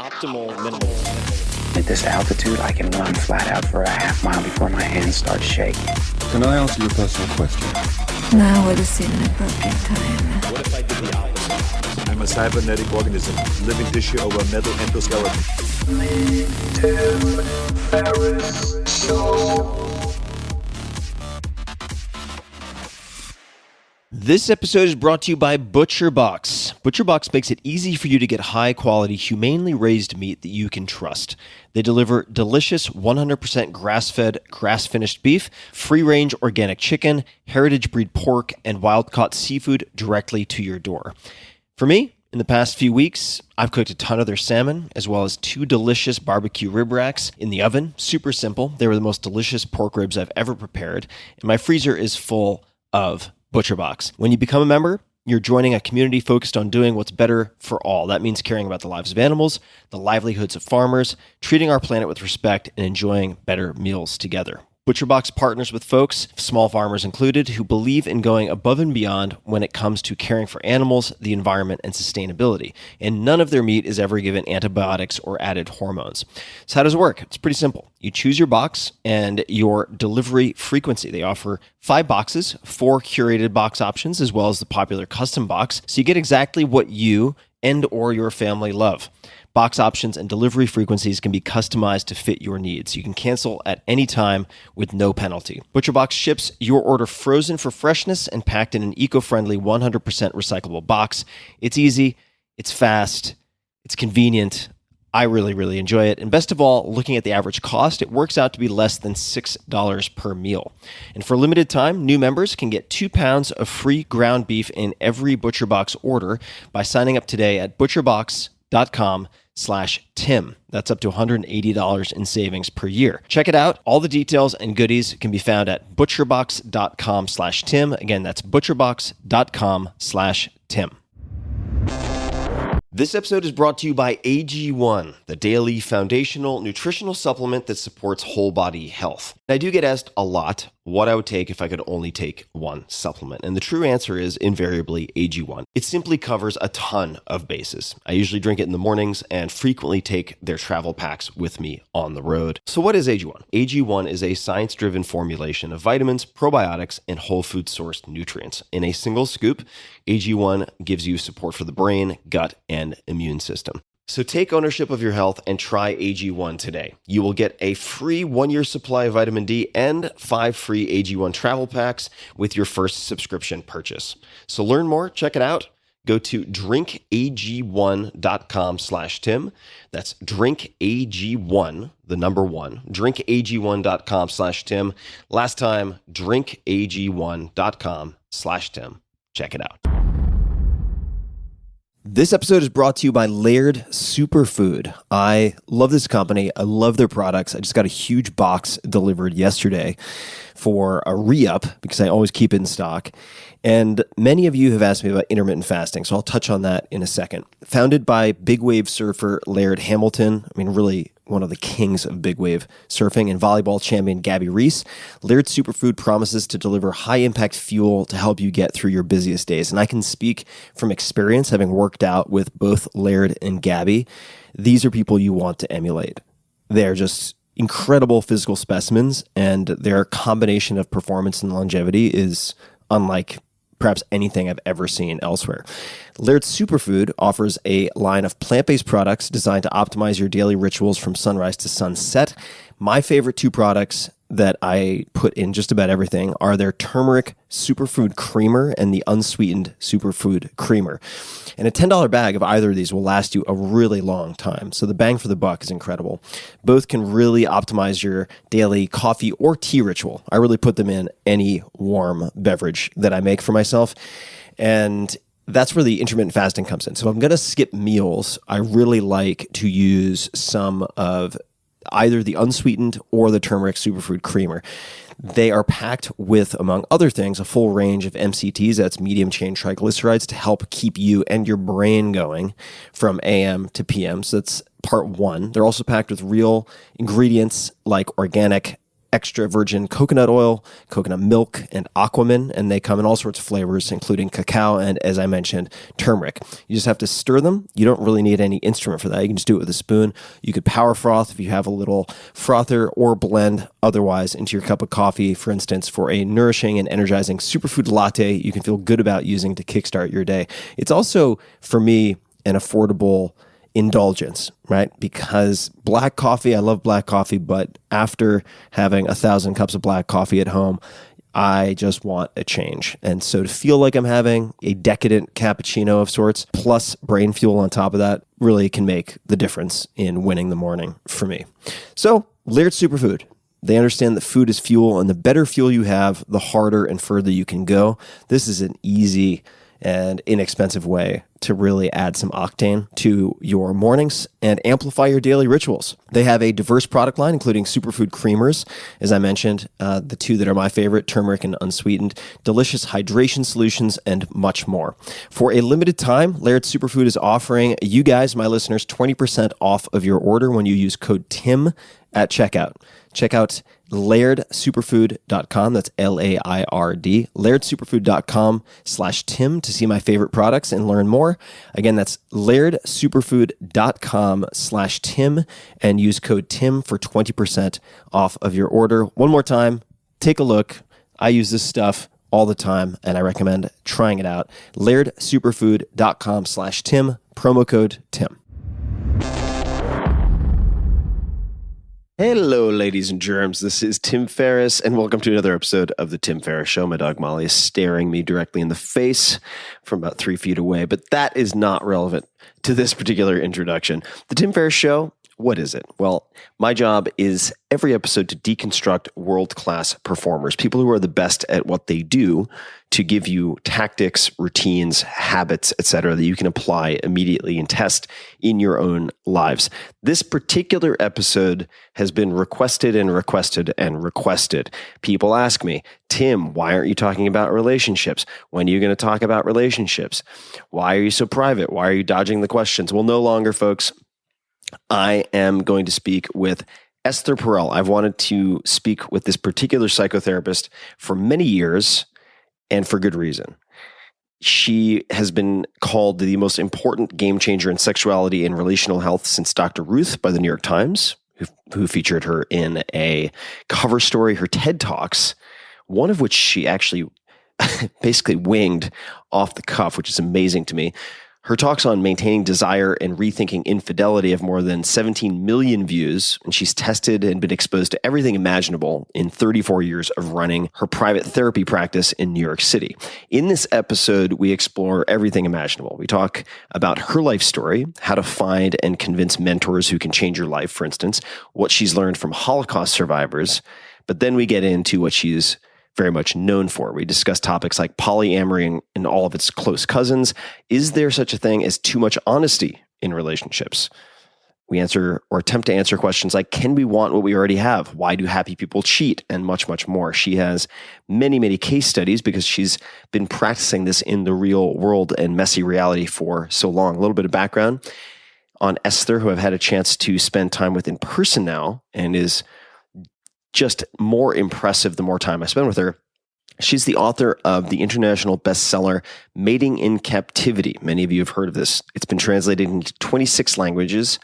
optimal minimalism. At this altitude, I can run flat out for a half mile before my hands start shaking. Can I answer your personal question? Now would seem an appropriate time. What if I did the opposite? I'm a cybernetic organism, living tissue over a metal endoskeleton. This episode is brought to you by ButcherBox. ButcherBox makes it easy for you to get high-quality, humanely raised meat that you can trust. They deliver delicious 100% grass-fed, grass-finished beef, free-range organic chicken, heritage breed pork, and wild-caught seafood directly to your door. For me, in the past few weeks, I've cooked a ton of their salmon, as well as 2 delicious barbecue rib racks in the oven. Super simple. They were the most delicious pork ribs I've ever prepared, and my freezer is full of ButcherBox. When you become a member, you're joining a community focused on doing what's better for all. That means caring about the lives of animals, the livelihoods of farmers, treating our planet with respect, and enjoying better meals together. ButcherBox partners with folks, small farmers included, who believe in going above and beyond when it comes to caring for animals, the environment, and sustainability. And none of their meat is ever given antibiotics or added hormones. So how does it work? It's pretty simple. You choose your box and your delivery frequency. They offer 5 boxes, 4 curated box options, as well as the popular custom box. So you get exactly what you and or your family love. Box options and delivery frequencies can be customized to fit your needs. You can cancel at any time with no penalty. ButcherBox ships your order frozen for freshness and packed in an eco-friendly 100% recyclable box. It's easy, it's fast, it's convenient. I really enjoy it. And best of all, looking at the average cost, it works out to be less than $6 per meal. And for a limited time, new members can get 2 pounds of free ground beef in every ButcherBox order by signing up today at butcherbox.com/Tim. That's up to $180 in savings per year. Check it out. All the details and goodies can be found at butcherbox.com/Tim. Again, that's butcherbox.com/Tim. This episode is brought to you by AG1, the daily foundational nutritional supplement that supports whole body health. I do get asked a lot what I would take if I could only take one supplement. And the true answer is invariably AG1. It simply covers a ton of bases. I usually drink it in the mornings and frequently take their travel packs with me on the road. So what is AG1? AG1 is a science-driven formulation of vitamins, probiotics, and whole food sourced nutrients. In a single scoop, AG1 gives you support for the brain, gut, and immune system. So take ownership of your health and try AG1 today. You will get a free 1-year supply of vitamin D and 5 free AG1 travel packs with your first subscription purchase. So learn more, check it out. Go to drinkag1.com/Tim. That's drinkag1, the number 1, drinkag1.com/Tim. Last time, drinkag1.com/Tim. Check it out. This episode is brought to you by Laird Superfood. I love this company. I love their products. I just got a huge box delivered yesterday for a re-up because I always keep it in stock. And many of you have asked me about intermittent fasting, so I'll touch on that in a second. Founded by big wave surfer Laird Hamilton, really one of the kings of big wave surfing, and volleyball champion Gabby Reese, Laird Superfood promises to deliver high-impact fuel to help you get through your busiest days. And I can speak from experience, having worked out with both Laird and Gabby. These are people you want to emulate. They're just incredible physical specimens, and their combination of performance and longevity is unlike perhaps anything I've ever seen elsewhere. Laird Superfood offers a line of plant-based products designed to optimize your daily rituals from sunrise to sunset. My favorite 2 products that I put in just about everything are their turmeric superfood creamer and the unsweetened superfood creamer. And a $10 bag of either of these will last you a really long time. So the bang for the buck is incredible. Both can really optimize your daily coffee or tea ritual. I really put them in any warm beverage that I make for myself. And that's where the intermittent fasting comes in. So if I'm going to skip meals, I really like to use some of either the unsweetened or the turmeric superfood creamer. They are packed with, among other things, a full range of MCTs, that's medium chain triglycerides, to help keep you and your brain going from AM to PM. So that's part one. They're also packed with real ingredients like organic extra virgin coconut oil, coconut milk, and aquamin, and they come in all sorts of flavors, including cacao and, as I mentioned, turmeric. You just have to stir them. You don't really need any instrument for that. You can just do it with a spoon. You could power froth if you have a little frother, or blend otherwise into your cup of coffee, for instance, for a nourishing and energizing superfood latte you can feel good about using to kickstart your day. It's also, for me, an affordable indulgence, right? Because black coffee, I love black coffee, but after having 1,000 cups of black coffee at home, I just want a change. And so to feel like I'm having a decadent cappuccino of sorts, plus brain fuel on top of that, really can make the difference in winning the morning for me. So, Laird Superfood. They understand that food is fuel, and the better fuel you have, the harder and further you can go. This is an easy and inexpensive way to really add some octane to your mornings and amplify your daily rituals. They have a diverse product line, including superfood creamers, as I mentioned, the two that are my favorite, turmeric and unsweetened, delicious hydration solutions, and much more. For a limited time, Laird Superfood is offering you guys, my listeners, 20% off of your order when you use code TIM at checkout. Check out lairdsuperfood.com. That's LAIRD. lairdsuperfood.com/Tim to see my favorite products and learn more. Again, that's lairdsuperfood.com/Tim and use code TIM for 20% off of your order. One more time, take a look. I use this stuff all the time, and I recommend trying it out. lairdsuperfood.com/Tim, promo code TIM. Hello, ladies and germs. This is Tim Ferriss, and welcome to another episode of The Tim Ferriss Show. My dog Molly is staring me directly in the face from about 3 feet away, but that is not relevant to this particular introduction. The Tim Ferriss Show, what is it? Well, my job is every episode to deconstruct world-class performers, people who are the best at what they do, to give you tactics, routines, habits, etc., that you can apply immediately and test in your own lives. This particular episode has been requested and requested and requested. People ask me, Tim, why aren't you talking about relationships? When are you going to talk about relationships? Why are you so private? Why are you dodging the questions? Well, no longer, folks. I am going to speak with Esther Perel. I've wanted to speak with this particular psychotherapist for many years, and for good reason. She has been called the most important game changer in sexuality and relational health since Dr. Ruth by the New York Times, who featured her in a cover story, her TED Talks, one of which she actually basically winged off the cuff, which is amazing to me. Her talks on maintaining desire and rethinking infidelity have more than 17 million views, and she's tested and been exposed to everything imaginable in 34 years of running her private therapy practice in New York City. In this episode, we explore everything imaginable. We talk about her life story, how to find and convince mentors who can change your life, for instance, what she's learned from Holocaust survivors, but then we get into what she's very much known for. We discuss topics like polyamory and all of its close cousins. Is there such a thing as too much honesty in relationships? We answer or attempt to answer questions like, can we want what we already have? Why do happy people cheat? And much, much more. She has many, many case studies because she's been practicing this in the real world and messy reality for so long. A little bit of background on Esther, who I've had a chance to spend time with in person now, and is just more impressive the more time I spend with her. She's the author of the international bestseller, Mating in Captivity. Many of you have heard of this. It's been translated into 26 languages.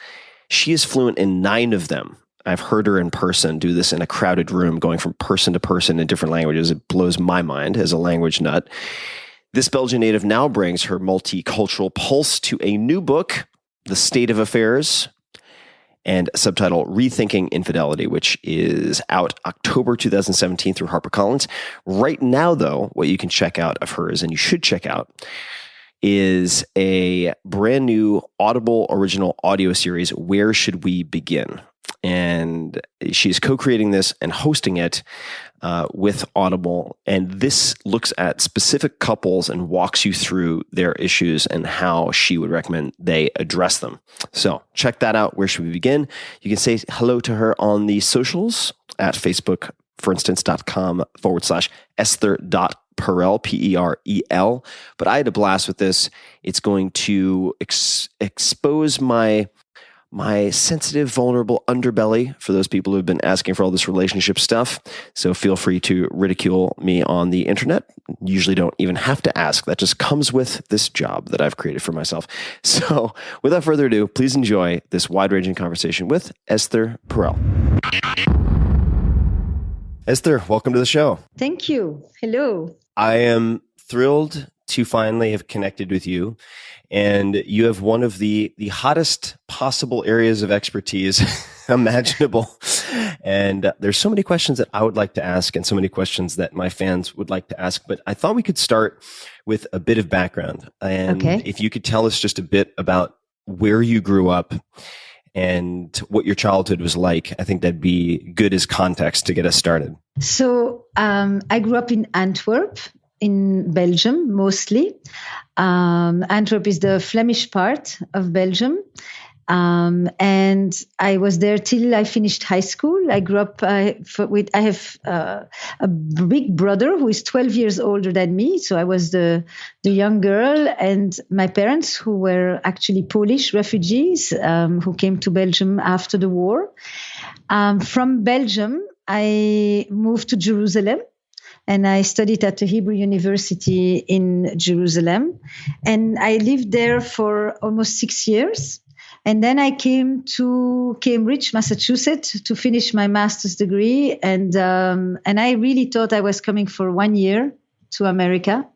She is fluent in 9 of them. I've heard her in person do this in a crowded room, going from person to person in different languages. It blows my mind as a language nut. This Belgian native now brings her multicultural pulse to a new book, The State of Affairs, and subtitle Rethinking Infidelity, which is out October 2017 through HarperCollins. Right now, though, what you can check out of hers, and you should check out, is a brand new Audible original audio series, Where Should We Begin? And she's co-creating this and hosting it with Audible. And this looks at specific couples and walks you through their issues and how she would recommend they address them. So check that out. Where Should We Begin? You can say hello to her on the socials at Facebook, for instance.com/Esther.Perel, Perel. But I had a blast with this. It's going to expose my my sensitive, vulnerable underbelly for those people who have been asking for all this relationship stuff. So feel free to ridicule me on the internet. Usually don't even have to ask. That just comes with this job that I've created for myself. So without further ado, please enjoy this wide-ranging conversation with Esther Perel. Esther, welcome to the show. Thank you. Hello. I am thrilled to finally have connected with you. And you have one of the hottest possible areas of expertise imaginable. And there's so many questions that I would like to ask and so many questions that my fans would like to ask. But I thought we could start with a bit of background. And if you could tell us just a bit about where you grew up and what your childhood was like, I think that'd be good as context to get us started. So I grew up in Antwerp, in Belgium, mostly. Antwerp is the Flemish part of Belgium. And I was there till I finished high school. I grew up I have a big brother who is 12 years older than me. So I was the young girl, and my parents, who were actually Polish refugees, who came to Belgium after the war. From Belgium, I moved to Jerusalem. And I studied at the Hebrew University in Jerusalem. And I lived there for almost 6 years. And then I came to Cambridge, Massachusetts, to finish my master's degree. And I really thought I was coming for 1 year to America.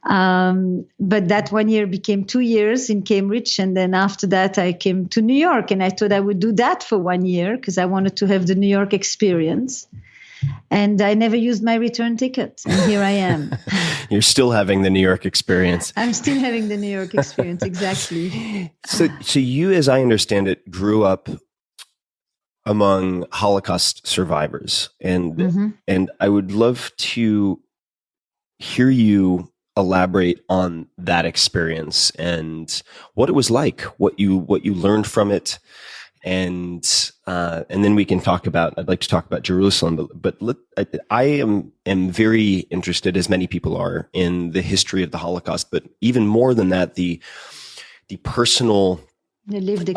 But that 1 year became 2 years in Cambridge. And then after that, I came to New York. And I thought I would do that for 1 year because I wanted to have the New York experience. And I never used my return ticket. And here I am. You're still having the New York experience. I'm still having the New York experience, exactly. So you, as I understand it, grew up among Holocaust survivors. And I would love to hear you elaborate on that experience and what it was like, what you learned from it. And then we can talk about, I'd like to talk about Jerusalem, but I am very interested, as many people are, in the history of the Holocaust, but even more than that, the personal, the lived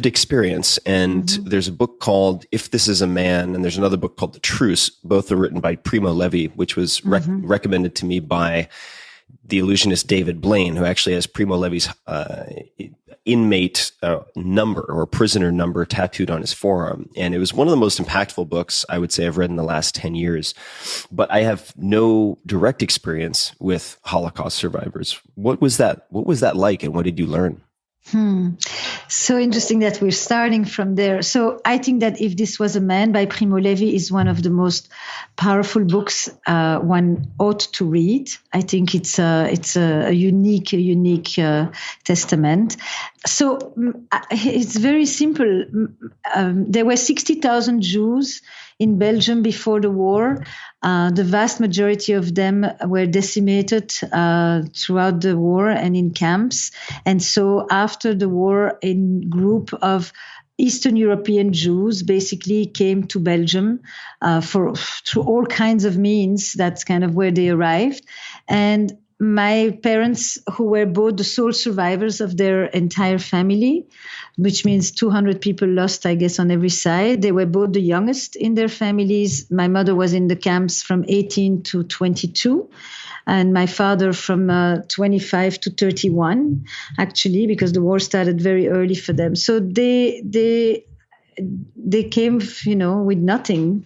experience. And there's a book called If This Is a Man, and there's another book called The Truce. Both are written by Primo Levi, which was recommended to me by the illusionist David Blaine, who actually has Primo Levi's inmate number or prisoner number tattooed on his forearm. And it was one of the most impactful books I would say I've read in the last 10 years. But I have no direct experience with Holocaust survivors. What was that like, and what did you learn? So interesting that we're starting from there. So I think that If This Was a Man by Primo Levi is one of the most powerful books one ought to read. I think it's a unique testament. So it's very simple. There were 60,000 Jews in Belgium before the war. The vast majority of them were decimated throughout the war and in camps. And so after the war, a group of Eastern European Jews basically came to Belgium through all kinds of means. That's kind of where they arrived. And my parents, who were both the sole survivors of their entire family, which means 200 people lost, I guess, on every side. They were both the youngest in their families. My mother was in the camps from 18 to 22, and my father from 25 to 31, actually, because the war started very early for them. So they came, with nothing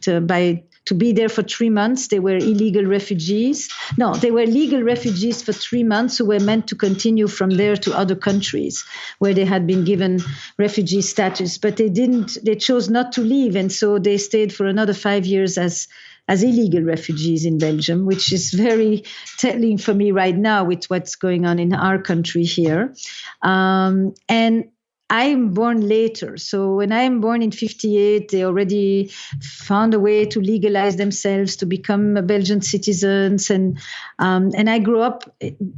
to be there for 3 months. They were illegal refugees. No, they were legal refugees for 3 months who were meant to continue from there to other countries where they had been given refugee status. But they chose not to leave. And so they stayed for another 5 years as illegal refugees in Belgium, which is very telling for me right now with what's going on in our country here. And I am born later. So when I am born in 1958, they already found a way to legalize themselves, to become Belgian citizens. And I grew up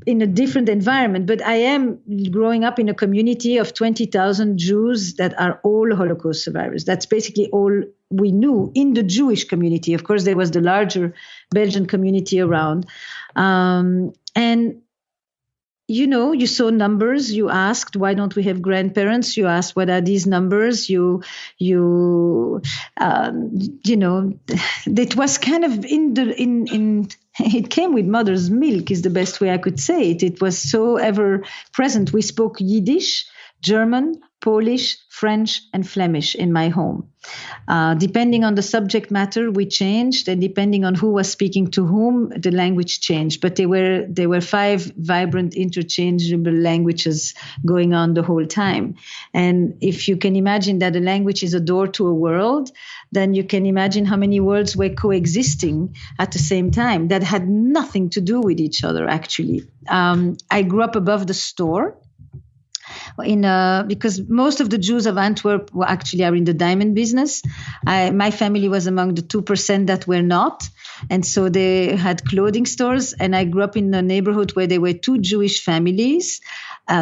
in a different environment. But I am growing up in a community of 20,000 Jews that are all Holocaust survivors. That's basically all we knew in the Jewish community. Of course, there was the larger Belgian community around. And you saw numbers. You asked, why don't we have grandparents? You asked, what are these numbers? It was kind of it came with mother's milk is the best way I could say it. It was so ever present. We spoke Yiddish, German, Polish, French, and Flemish in my home. Depending on the subject matter, we changed, and depending on who was speaking to whom, the language changed. But there were 5 vibrant, interchangeable languages going on the whole time. And if you can imagine that a language is a door to a world, then you can imagine how many worlds were coexisting at the same time that had nothing to do with each other, actually. I grew up above the store. Because most of the Jews of Antwerp are in the diamond business. My family was among the 2% that were not. And so they had clothing stores. And I grew up in a neighborhood where there were 2 Jewish families.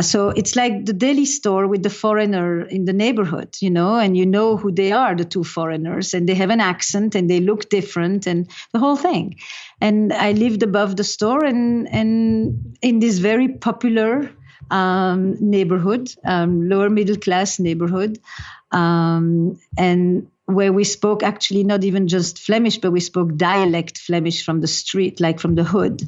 So it's like the deli store with the foreigner in the neighborhood, and you know who they are, the 2 foreigners, and they have an accent and they look different and the whole thing. And I lived above the store and in this very popular neighborhood, lower middle class neighborhood, and where we spoke actually not even just Flemish, but we spoke dialect Flemish from the street, like from the hood,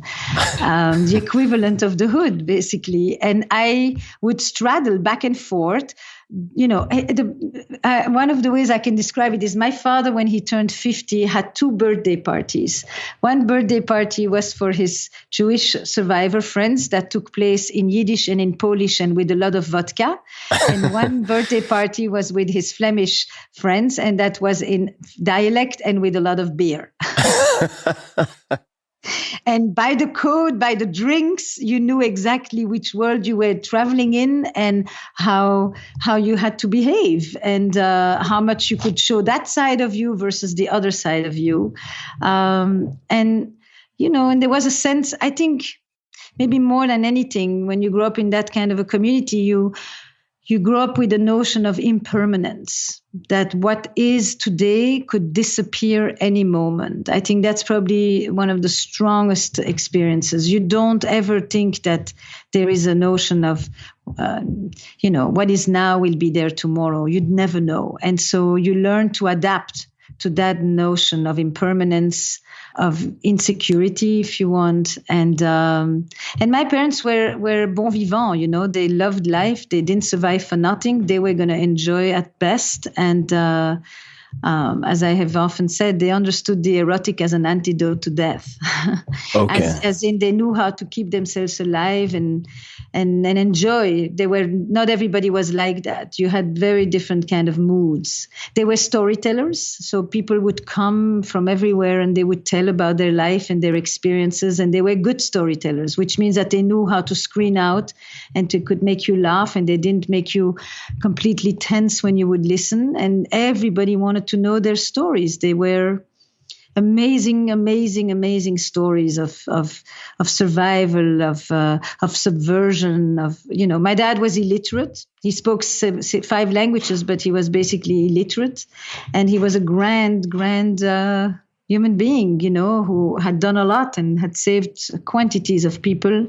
the equivalent of the hood, basically. And I would straddle back and forth. One of the ways I can describe it is my father, when he turned 50, had 2 birthday parties. One birthday party was for his Jewish survivor friends that took place in Yiddish and in Polish and with a lot of vodka. And one birthday party was with his Flemish friends, and that was in dialect and with a lot of beer. And by the code, by the drinks, you knew exactly which world you were traveling in and how you had to behave and how much you could show that side of you versus the other side of you. And there was a sense, I think, maybe more than anything, when you grow up in that kind of a community, you grow up with the notion of impermanence, that what is today could disappear any moment. I think that's probably one of the strongest experiences. You don't ever think that there is a notion of, what is now will be there tomorrow. You'd never know. And so you learn to adapt to that notion of impermanence, of insecurity, if you want. And my parents were bon vivant, they loved life. They didn't survive for nothing. They were going to enjoy at best. And as I have often said, they understood the erotic as an antidote to death. Okay. As in they knew how to keep themselves alive and enjoy. Not everybody was like that. You had very different kind of moods. They were storytellers. So people would come from everywhere and they would tell about their life and their experiences. And they were good storytellers, which means that they knew how to screen out and they could make you laugh, and they didn't make you completely tense when you would listen. And everybody wanted to know their stories. They were amazing, amazing, amazing stories of survival, of subversion. My dad was illiterate. He spoke 5 languages, but he was basically illiterate, and he was a grand human being, who had done a lot and had saved quantities of people.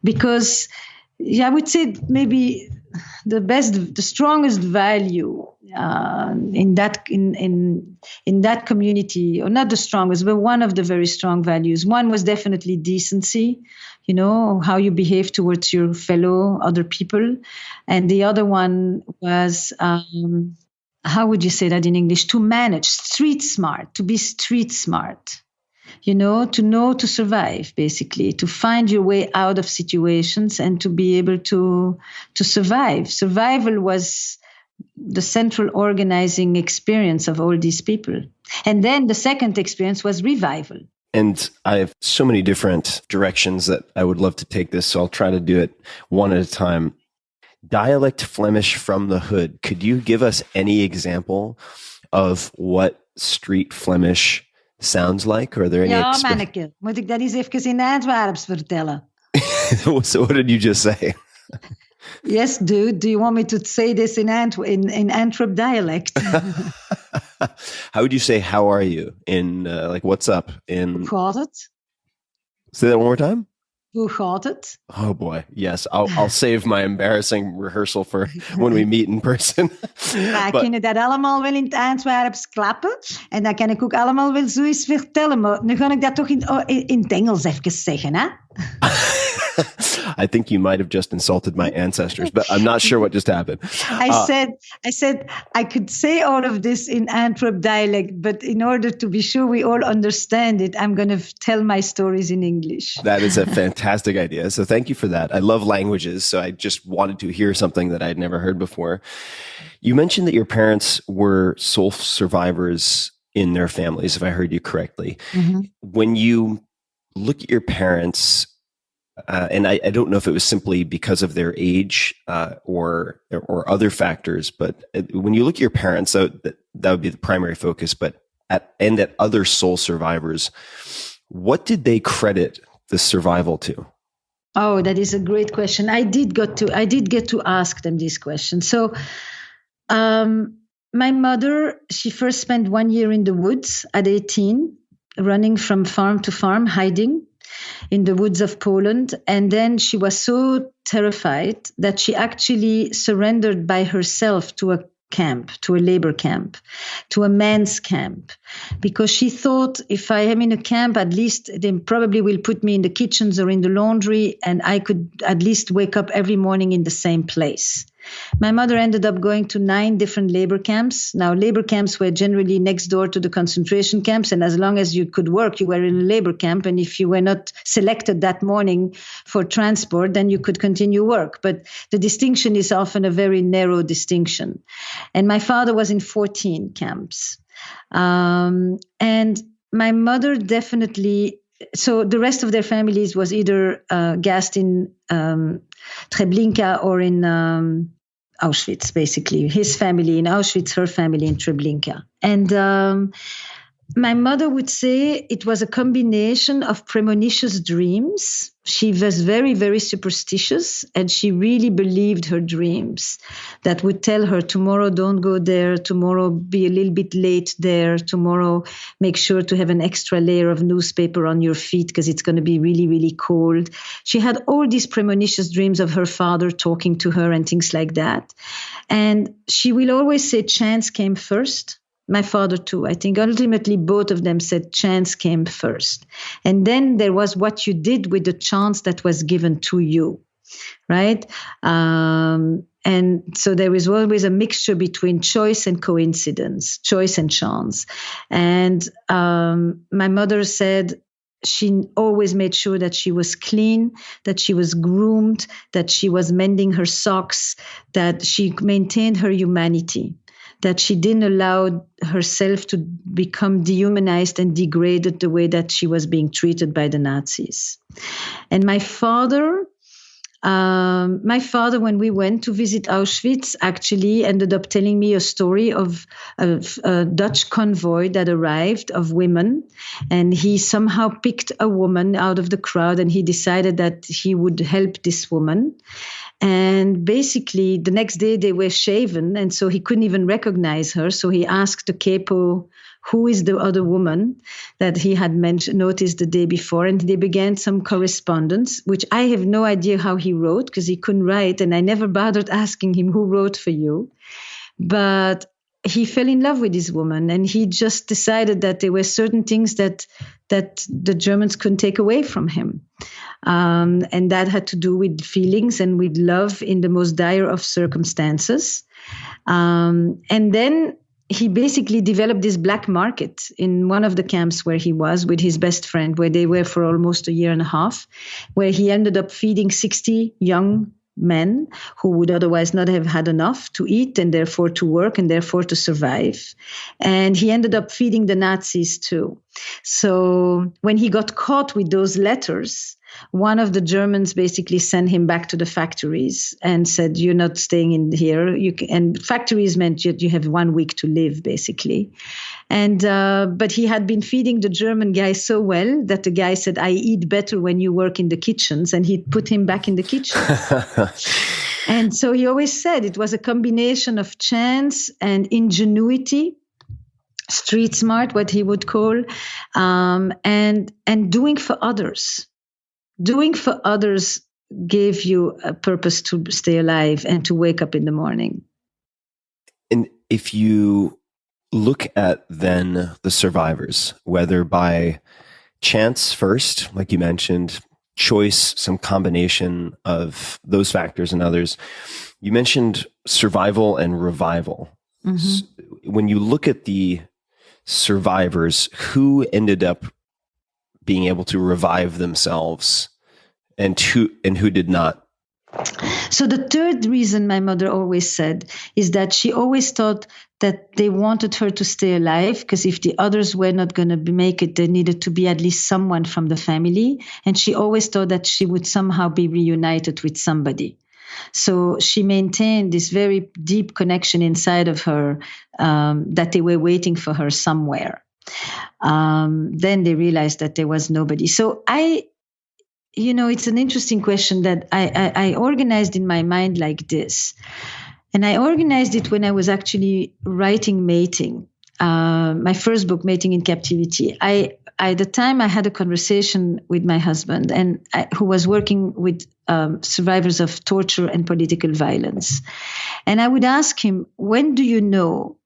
Because, I would say maybe the strongest value in that community, or not the strongest, but one of the very strong values. One was definitely decency, how you behave towards your fellow other people. And the other one was, how would you say that in English? To manage, to be street smart. To know to survive, basically, to find your way out of situations and to be able to survive. Survival was the central organizing experience of all these people. And then the second experience was revival. And I have so many different directions that I would love to take this, so I'll try to do it one at a time. Dialect Flemish from the hood. Could you give us any example of what street Flemish sounds like? Are there any? Ja, manneke. Moet ik dat eens even in Antwerps vertellen? So what did you just say? Yes, dude. Do you want me to say this in Antwerp dialect? How would you say "how are you" in what's up in? Got it? Say that one more time. Hoe gaat het? Oh boy, yes. I'll save my embarrassing rehearsal for when we meet in person. Ja, But- kunnen dat allemaal wel in het Antwerps klappen. En dat kan ik ook allemaal wel zo eens vertellen. Maar nu ga ik dat toch in het Engels even zeggen, hè? I think you might have just insulted my ancestors, but I'm not sure what just happened. I said I could say all of this in Antwerp dialect, but in order to be sure we all understand it, I'm going to tell my stories in English. That is a fantastic idea. So thank you for that. I love languages, so I just wanted to hear something that I'd never heard before. You mentioned that your parents were sole survivors in their families, if I heard you correctly. Mm-hmm. When you look at your parents, and I don't know if it was simply because of their age or other factors, but when you look at your parents, so that would be the primary focus. But at other soul survivors, what did they credit the survival to? Oh, that is a great question. I did get to ask them this question. So, my mother, she first spent 1 year in the woods at 18, running from farm to farm, hiding in the woods of Poland. And then she was so terrified that she actually surrendered by herself to a camp, to a labor camp, to a men's camp, because she thought, if I am in a camp, at least they probably will put me in the kitchens or in the laundry, and I could at least wake up every morning in the same place. My mother ended up going to 9 different labor camps. Now, labor camps were generally next door to the concentration camps, and as long as you could work, you were in a labor camp. And if you were not selected that morning for transport, then you could continue work. But the distinction is often a very narrow distinction. And my father was in 14 camps. And my mother definitely... So the rest of their families was either gassed in Treblinka or in Auschwitz, basically. His family in Auschwitz, her family in Treblinka. And my mother would say it was a combination of premonitions dreams. She was very, very superstitious, and she really believed her dreams that would tell her, tomorrow don't go there, tomorrow be a little bit late there, tomorrow make sure to have an extra layer of newspaper on your feet because it's going to be really, really cold. She had all these premonitions dreams of her father talking to her and things like that. And she will always say chance came first. My father too. I think ultimately both of them said chance came first. And then there was what you did with the chance that was given to you, right? And so there is always a mixture between choice and coincidence, choice and chance. And my mother said she always made sure that she was clean, that she was groomed, that she was mending her socks, that she maintained her humanity, that she didn't allow herself to become dehumanized and degraded the way that she was being treated by the Nazis. And my father, when we went to visit Auschwitz, actually ended up telling me a story of a Dutch convoy that arrived of women. And he somehow picked a woman out of the crowd, and he decided that he would help this woman. And basically, the next day they were shaven, and so he couldn't even recognize her. So he asked the capo, who is the other woman that he had noticed the day before? And they began some correspondence, which I have no idea how he wrote because he couldn't write. And I never bothered asking him who wrote for you. But he fell in love with this woman, and he just decided that there were certain things that the Germans couldn't take away from him. And that had to do with feelings and with love in the most dire of circumstances. And then he basically developed this black market in one of the camps where he was with his best friend, where they were for almost a year and a half, where he ended up feeding 60 young men who would otherwise not have had enough to eat and therefore to work and therefore to survive. And he ended up feeding the Nazis too. So when he got caught with those letters, one of the Germans basically sent him back to the factories and said, you're not staying in here. And factories meant you have 1 week to live, basically. And but he had been feeding the German guy so well that the guy said, I eat better when you work in the kitchens. And he put him back in the kitchen. And so he always said it was a combination of chance and ingenuity, street smart, what he would call, and doing for others. doing for others gave you a purpose to stay alive and to wake up in the morning. And if you look at then the survivors, whether by chance first, like you mentioned, choice, some combination of those factors and others, you mentioned survival and revival. When you look at the survivors, who ended up being able to revive themselves and who did not? So the third reason my mother always said is that she always thought that they wanted her to stay alive, because if the others were not going to make it, there needed to be at least someone from the family. And she always thought that she would somehow be reunited with somebody. So she maintained this very deep connection inside of her, that they were waiting for her somewhere. Then they realized that there was nobody. So it's an interesting question that I organized in my mind like this. And I organized it when I was actually writing Mating, my first book, Mating in Captivity. At the time, I had a conversation with my husband, who was working with survivors of torture and political violence. And I would ask him, when do you know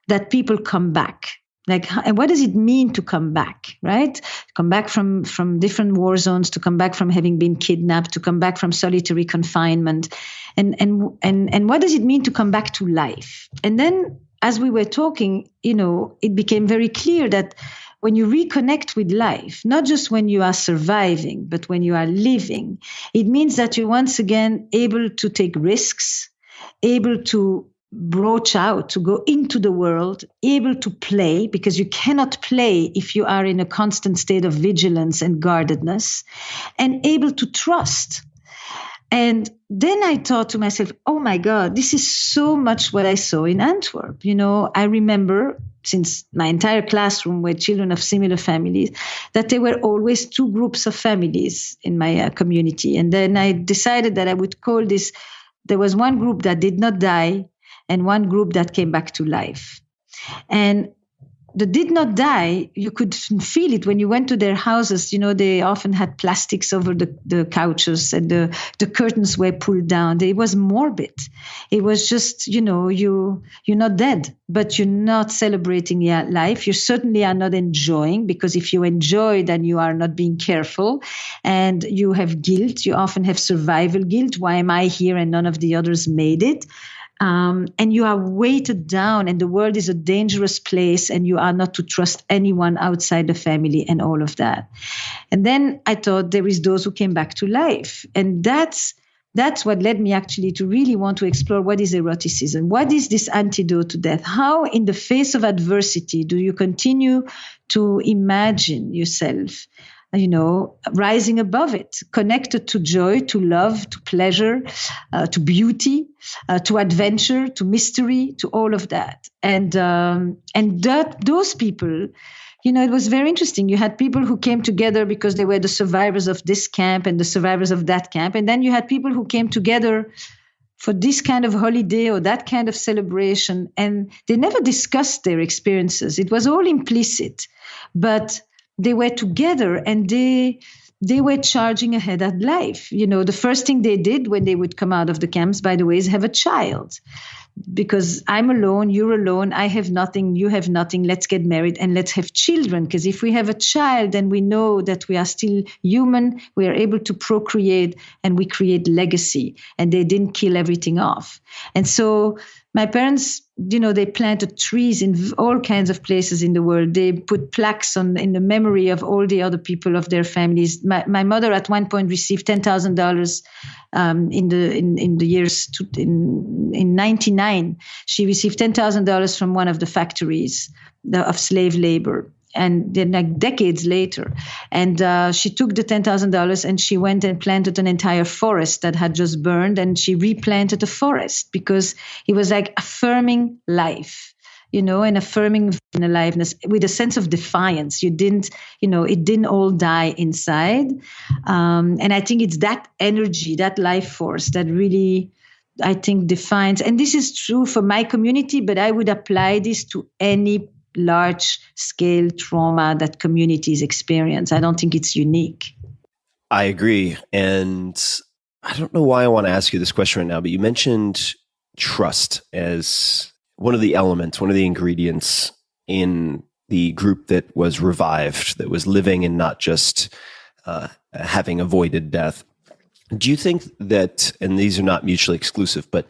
that people come back? And what does it mean to come back, right? Come back from different war zones, to come back from having been kidnapped, to come back from solitary confinement. And what does it mean to come back to life? And then as we were talking, it became very clear that when you reconnect with life, not just when you are surviving, but when you are living, it means that you're once again able to take risks, able to broach out, to go into the world, able to play, because you cannot play if you are in a constant state of vigilance and guardedness, and able to trust. And then I thought to myself, oh my God, this is so much what I saw in Antwerp. I remember, since my entire classroom were children of similar families, that there were always two groups of families in my community. And then I decided that I would call this, there was one group that did not die, and one group that came back to life. And the did not die, you could feel it when you went to their houses. They often had plastics over the couches, and the curtains were pulled down. It was morbid. It was just, you're not dead, but you're not celebrating your life. You certainly are not enjoying, because if you enjoy, then you are not being careful, and you have guilt. You often have survival guilt. Why am I here and none of the others made it? And you are weighted down, and the world is a dangerous place, and you are not to trust anyone outside the family and all of that. And then I thought there is those who came back to life. And that's what led me actually to really want to explore what is eroticism. What is this antidote to death? How, in the face of adversity, do you continue to imagine yourself rising above it, connected to joy, to love, to pleasure, to beauty, to adventure, to mystery, to all of that. And those people, it was very interesting. You had people who came together because they were the survivors of this camp and the survivors of that camp. And then you had people who came together for this kind of holiday or that kind of celebration. And they never discussed their experiences. It was all implicit. But they were together, and they were charging ahead at life. The first thing they did when they would come out of the camps, by the way, is have a child. Because I'm alone, you're alone, I have nothing, you have nothing, let's get married and let's have children. Because if we have a child, then we know that we are still human, we are able to procreate, and we create legacy. And they didn't kill everything off. And so my parents, they planted trees in all kinds of places in the world. They put plaques in the memory of all the other people of their families. My mother at one point received $10,000 in the years in 99. She received $10,000 from one of the factories of slave labor. And then decades later, and she took the $10,000 and she went and planted an entire forest that had just burned, and she replanted a forest because it was like affirming life, and affirming aliveness with a sense of defiance. It didn't all die inside. And I think it's that energy, that life force that really, I think, defines, and this is true for my community, but I would apply this to any large-scale trauma that communities experience. I don't think it's unique. I agree. And I don't know why I want to ask you this question right now, but you mentioned trust as one of the elements, one of the ingredients in the group that was revived, that was living and not just having avoided death. Do you think that, and these are not mutually exclusive, but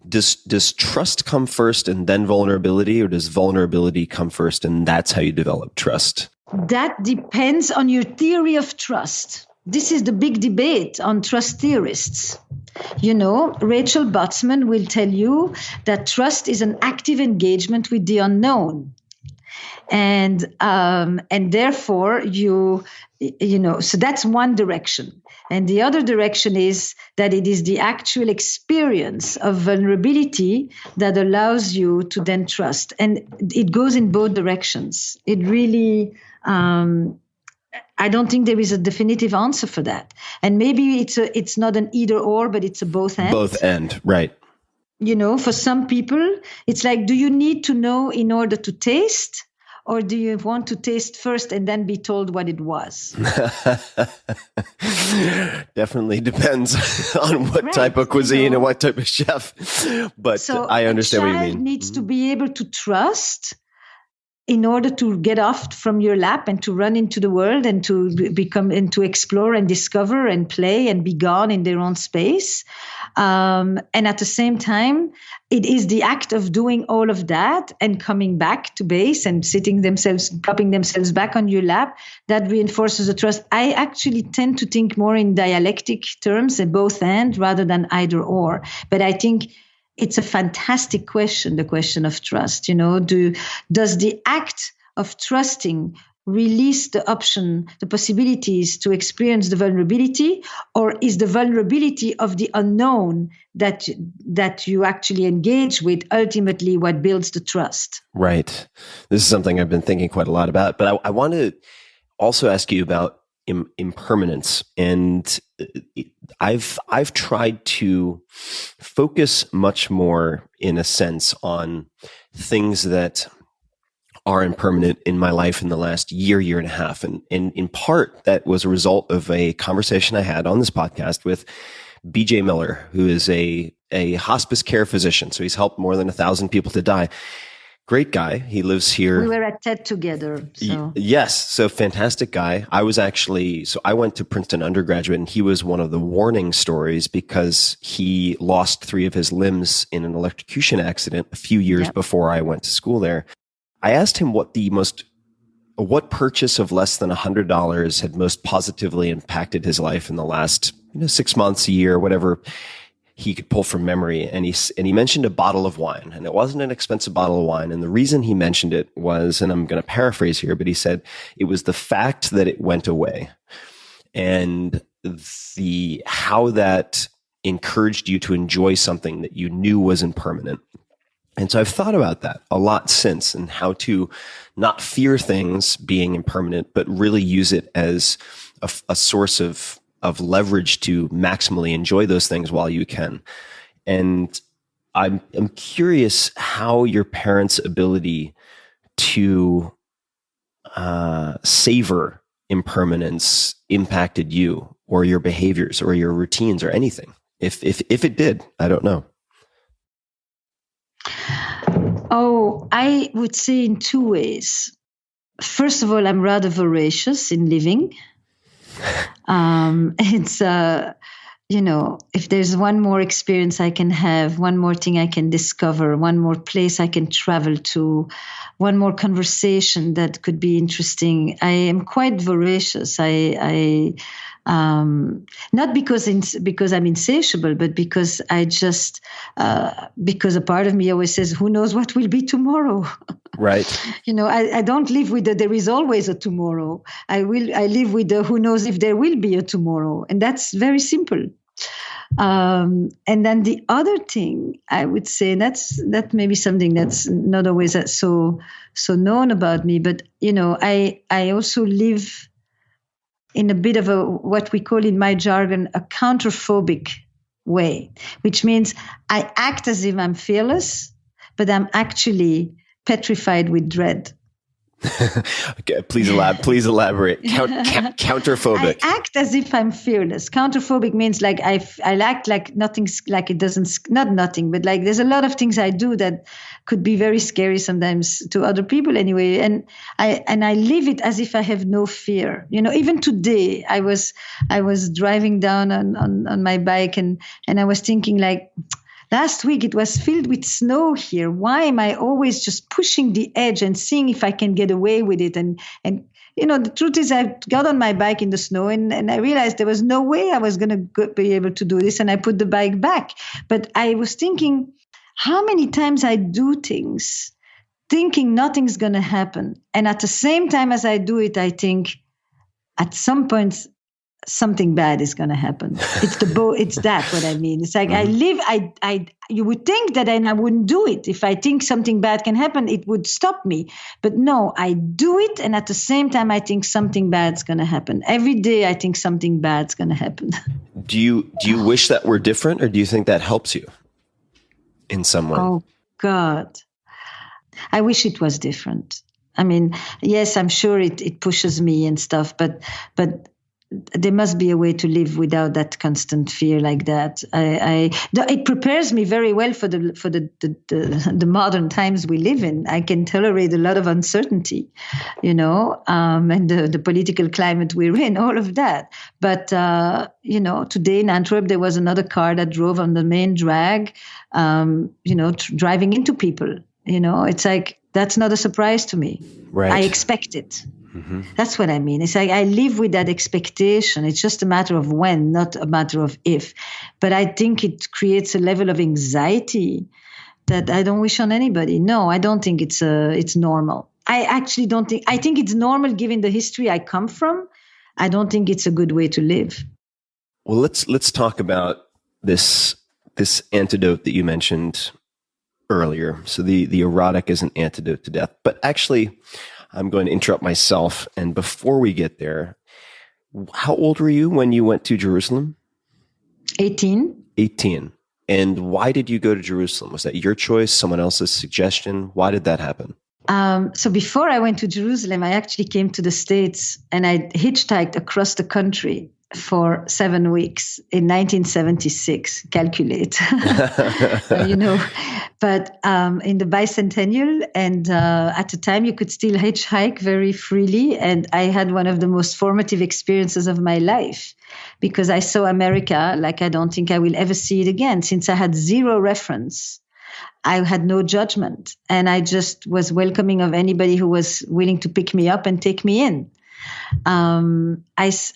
does trust come first and then vulnerability, or does vulnerability come first and that's how you develop trust? That depends on your theory of trust. This is the big debate on trust theorists. Rachel Botsman will tell you that trust is an active engagement with the unknown. And therefore so that's one direction. And the other direction is that it is the actual experience of vulnerability that allows you to then trust. And it goes in both directions. It really, I don't think there is a definitive answer for that. And maybe it's not an either or, but it's a both and. Both end, right. For some people, it's like, do you need to know in order to taste? Or do you want to taste first and then be told what it was? Definitely depends on what type of cuisine and what type of chef. But so I understand what you mean. A child needs to be able to trust in order to get off from your lap and to run into the world and to become and to explore and discover and play and be gone in their own space. And at the same time, it is the act of doing all of that and coming back to base and dropping themselves back on your lap that reinforces the trust. I actually tend to think more in dialectic terms, at both and rather than either or. But I think it's a fantastic question, the question of trust. Does the act of trusting release the option, the possibilities to experience the vulnerability, or is the vulnerability of the unknown that you actually engage with ultimately what builds the trust? Right. This is something I've been thinking quite a lot about, but I want to also ask you about impermanence. And I've tried to focus much more, in a sense, on things that are impermanent in my life in the last year and a half. And in part, that was a result of a conversation I had on this podcast with BJ Miller, who is a hospice care physician. So he's helped more than 1,000 people to die. Great guy. He lives here. We were at TED together. So. Yes. So fantastic guy. I went to Princeton undergraduate, and he was one of the warning stories because he lost 3 of his limbs in an electrocution accident a few years before I went to school there. I asked him what purchase of less than $100 had most positively impacted his life in the last 6 months, a year, whatever he could pull from memory. And he mentioned a bottle of wine, and it wasn't an expensive bottle of wine. And the reason he mentioned it was, and I'm going to paraphrase here, but he said it was the fact that it went away and how that encouraged you to enjoy something that you knew was impermanent. And so I've thought about that a lot since, and how to not fear things being impermanent, but really use it as a source of leverage to maximally enjoy those things while you can. And I'm curious how your parents' ability to savor impermanence impacted you, or your behaviors, or your routines, or anything. If it did, I don't know. Oh, I would say in 2 ways. First of all, I'm rather voracious in living. It's, if there's one more experience I can have, one more thing I can discover, one more place I can travel to, one more conversation that could be interesting, I am quite voracious. Not because I'm insatiable, but because because a part of me always says, who knows what will be tomorrow? Right. I don't live with there is always a tomorrow. I live with who knows if there will be a tomorrow. And that's very simple. And then the other thing I would say, that may be something that's not always so known about me, but I also live in a bit of what we call in my jargon, a counterphobic way, which means I act as if I'm fearless, but I'm actually petrified with dread. Okay, please elaborate. Counterphobic. I act as if I'm fearless. Counterphobic means like I act like nothing's, like it doesn't, not nothing, but like there's a lot of things I do that could be very scary sometimes to other people anyway. And I live it as if I have no fear. You know, even today I was driving down on my bike and I was thinking like, last week it was filled with snow here. Why am I always just pushing the edge and seeing if I can get away with it? And you know, the truth is I got on my bike in the snow and I realized there was no way I was going to be able to do this. And I put the bike back. But I was thinking how many times I do things thinking nothing's going to happen. And at the same time as I do it, I think at some point something bad is going to happen. It's that what I mean. It's like you would think that I wouldn't do it. If I think something bad can happen, it would stop me. But no, I do it. And at the same time, I think something bad's going to happen. Every day, I think something bad's going to happen. Do you wish that were different, or do you think that helps you in some way? Oh, God. I wish it was different. I mean, yes, I'm sure it pushes me and stuff, but there must be a way to live without that constant fear like that. It prepares me very well for the modern times we live in. I can tolerate a lot of uncertainty, you know, and the political climate we're in, all of that. But you know, today in Antwerp there was another car that drove on the main drag, you know, driving into people. You know, it's like that's not a surprise to me. Right. I expect it. Mm-hmm. That's what I mean. It's like I live with that expectation. It's just a matter of when, not a matter of if. But I think it creates a level of anxiety that I don't wish on anybody. No, I don't think it's normal. I actually don't think. I think it's normal given the history I come from. I don't think it's a good way to live. Well, let's talk about this antidote that you mentioned earlier. So the erotic is an antidote to death. But actually, I'm going to interrupt myself. And before we get there, how old were you when you went to Jerusalem? 18. 18. And why did you go to Jerusalem? Was that your choice, someone else's suggestion? Why did that happen? So before I went to Jerusalem, I actually came to the States and I hitchhiked across the country for 7 weeks in 1976. Calculate, you know, but in the bicentennial, and at the time you could still hitchhike very freely, and I had one of the most formative experiences of my life because I saw America like I don't think I will ever see it again. Since I had zero reference, I had no judgment, and I just was welcoming of anybody who was willing to pick me up and take me in. I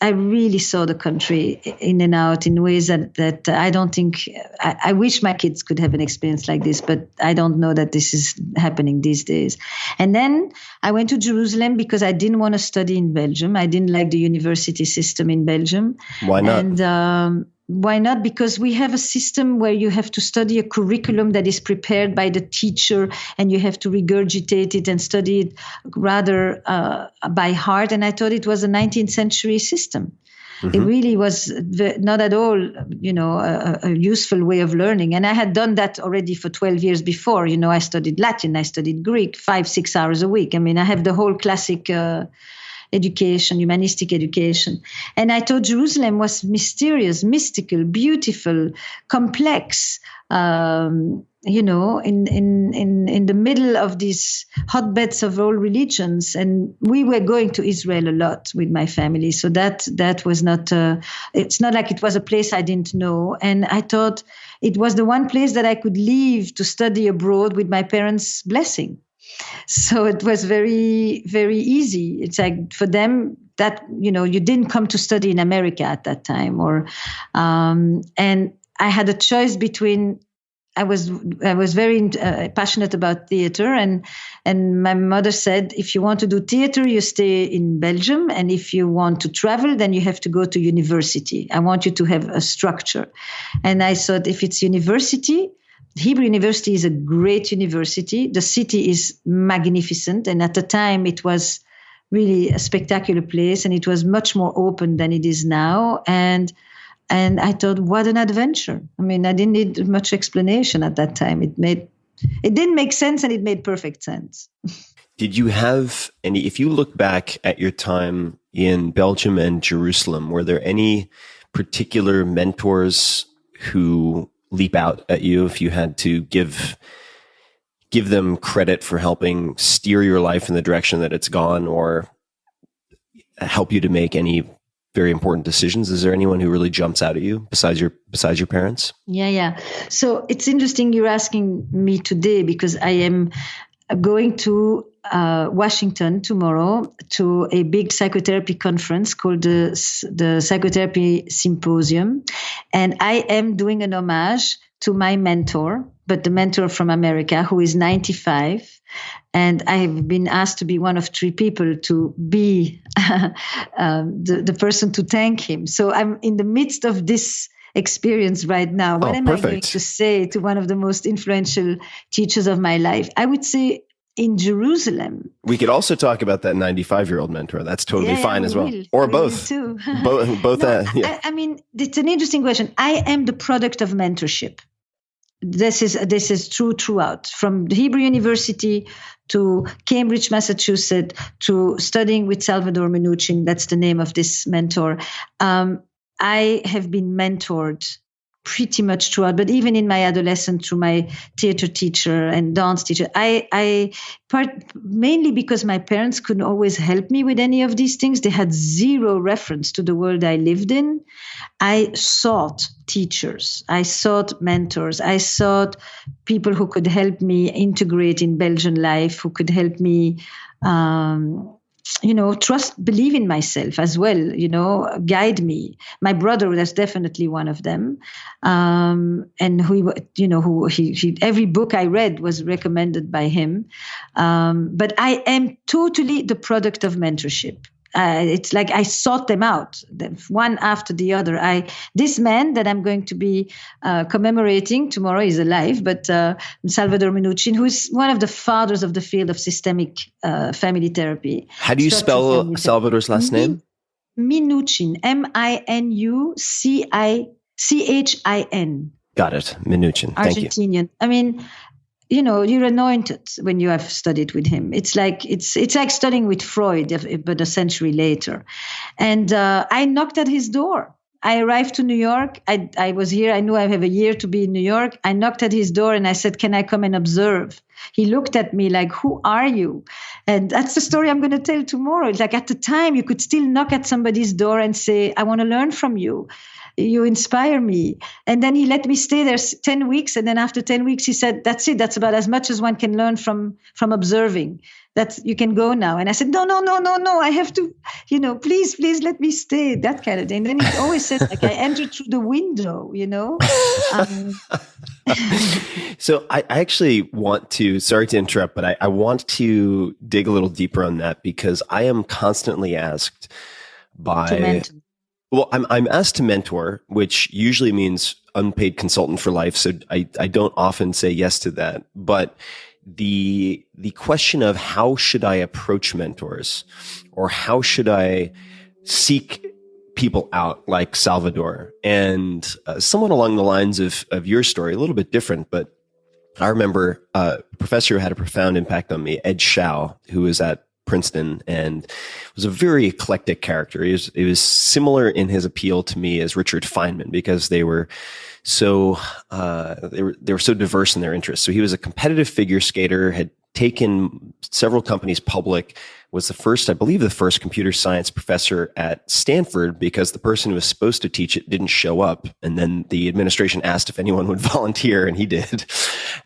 really saw the country in and out in ways that I don't think, I wish my kids could have an experience like this, but I don't know that this is happening these days. And then I went to Jerusalem because I didn't want to study in Belgium. I didn't like the university system in Belgium. Why not? And why not? Because we have a system where you have to study a curriculum that is prepared by the teacher and you have to regurgitate it and study it rather by heart. And I thought it was a 19th century system. Mm-hmm. It really was not at all, you know, a useful way of learning. And I had done that already for 12 years before. You know, I studied Latin, I studied Greek, 5-6 hours a week. I mean, I have the whole classic education, humanistic education. And I thought Jerusalem was mysterious, mystical, beautiful, complex, you know, in the middle of these hotbeds of all religions. And we were going to Israel a lot with my family. So that was not, it's not like it was a place I didn't know. And I thought it was the one place that I could leave to study abroad with my parents' blessing. So it was very, very easy. It's like for them that, you know, you didn't come to study in America at that time, or, and I had a choice between, I was very passionate about theater, and my mother said, if you want to do theater, you stay in Belgium, and if you want to travel, then you have to go to university. I want you to have a structure. And I thought, if it's university, Hebrew University is a great university. The city is magnificent. And at the time, it was really a spectacular place. And it was much more open than it is now. And I thought, what an adventure. I mean, I didn't need much explanation at that time. It didn't make sense, and it made perfect sense. Did you have any, if you look back at your time in Belgium and Jerusalem, were there any particular mentors who leap out at you if you had to give them credit for helping steer your life in the direction that it's gone or help you to make any very important decisions? Is there anyone who really jumps out at you besides your parents? Yeah. So it's interesting you're asking me today because I am going to Washington tomorrow to a big psychotherapy conference called the Psychotherapy Symposium. And I am doing an homage to my mentor, but the mentor from America who is 95. And I have been asked to be one of 3 people to be the person to thank him. So I'm in the midst of this experience right now. What am I going to say to one of the most influential teachers of my life? I would say in Jerusalem. We could also talk about that 95-year-old mentor. That's totally fine as well. Or both. Too. both. No, I mean, it's an interesting question. I am the product of mentorship. This is true throughout, from the Hebrew University to Cambridge, Massachusetts, to studying with Salvador Minuchin. That's the name of this mentor. I have been mentored pretty much throughout, but even in my adolescence through my theater teacher and dance teacher, mainly because my parents couldn't always help me with any of these things. They had zero reference to the world I lived in. I sought teachers. I sought mentors. I sought people who could help me integrate in Belgian life, who could help me, believe in myself as well, guide me. My brother was definitely one of them. And every book I read was recommended by him. But I am totally the product of mentorship. It's like I sought them out, one after the other. This man that I'm going to be commemorating tomorrow is alive, but Salvador Minuchin, who is one of the fathers of the field of systemic family therapy. How do you spell Salvador's last name? Minuchin, Minuchin. Got it, Minuchin. Thank you. Argentinian. I mean, you're anointed when you have studied with him. It's like studying with Freud, but a century later. And I knocked at his door. I arrived to New York. I was here. I knew I have a year to be in New York. I knocked at his door and I said, "Can I come and observe?" He looked at me like, "Who are you?" And that's the story I'm going to tell tomorrow. It's like at the time you could still knock at somebody's door and say, "I want to learn from you. You inspire me." And then he let me stay there 10 weeks. And then after 10 weeks, he said, "That's it. That's about as much as one can learn from observing. You can go now." And I said, No. I have to, please let me stay. That kind of thing. And then he always said, like, I entered through the window, So I actually want to, sorry to interrupt, but I want to dig a little deeper on that because I am constantly asked by... Well, I'm asked to mentor, which usually means unpaid consultant for life. So I don't often say yes to that. But the question of how should I approach mentors or how should I seek people out like Salvador and somewhat along the lines of your story, a little bit different, but I remember a professor who had a profound impact on me, Ed Shao, who was at Princeton and was a very eclectic character. It was similar in his appeal to me as Richard Feynman because they were so diverse in their interests. So he was a competitive figure skater, had taken several companies public, was the first computer science professor at Stanford because the person who was supposed to teach it didn't show up. And then the administration asked if anyone would volunteer, and he did.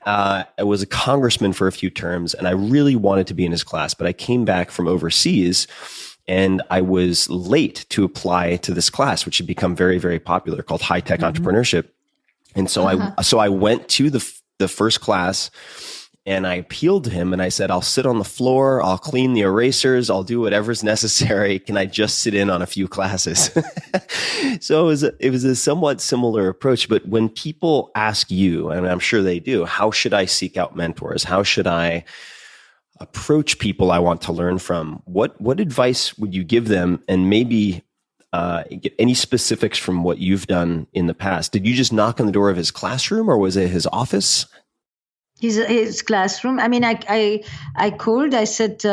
I was a congressman for a few terms, and I really wanted to be in his class, but I came back from overseas and I was late to apply to this class, which had become very, very popular, called high tech entrepreneurship. And so I went to the first class and I appealed to him and I said, "I'll sit on the floor. I'll clean the erasers. I'll do whatever's necessary. Can I just sit in on a few classes?" So it was a somewhat similar approach. But when people ask you, and I'm sure they do, how should I seek out mentors? How should I approach people I want to learn from? What advice would you give them? And maybe get any specifics from what you've done in the past? Did you just knock on the door of his classroom or was it his office? his classroom. I mean, I called. I said,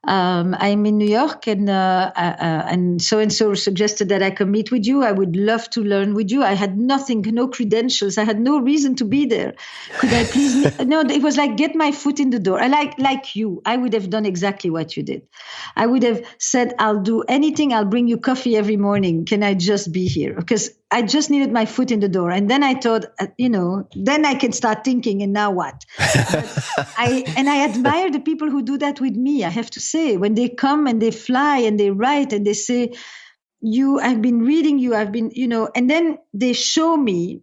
I'm in New York, and so suggested that I come meet with you. I would love to learn with you. I had nothing, no credentials. I had no reason to be there. Could I please? No, it was like get my foot in the door. I like you. I would have done exactly what you did. I would have said, I'll do anything. I'll bring you coffee every morning. Can I just be here? Because I just needed my foot in the door. And then I thought, then I can start thinking, and now what? I admire the people who do that with me, I have to say. When they come and they fly and they write and they say, I've been reading you, and then they show me,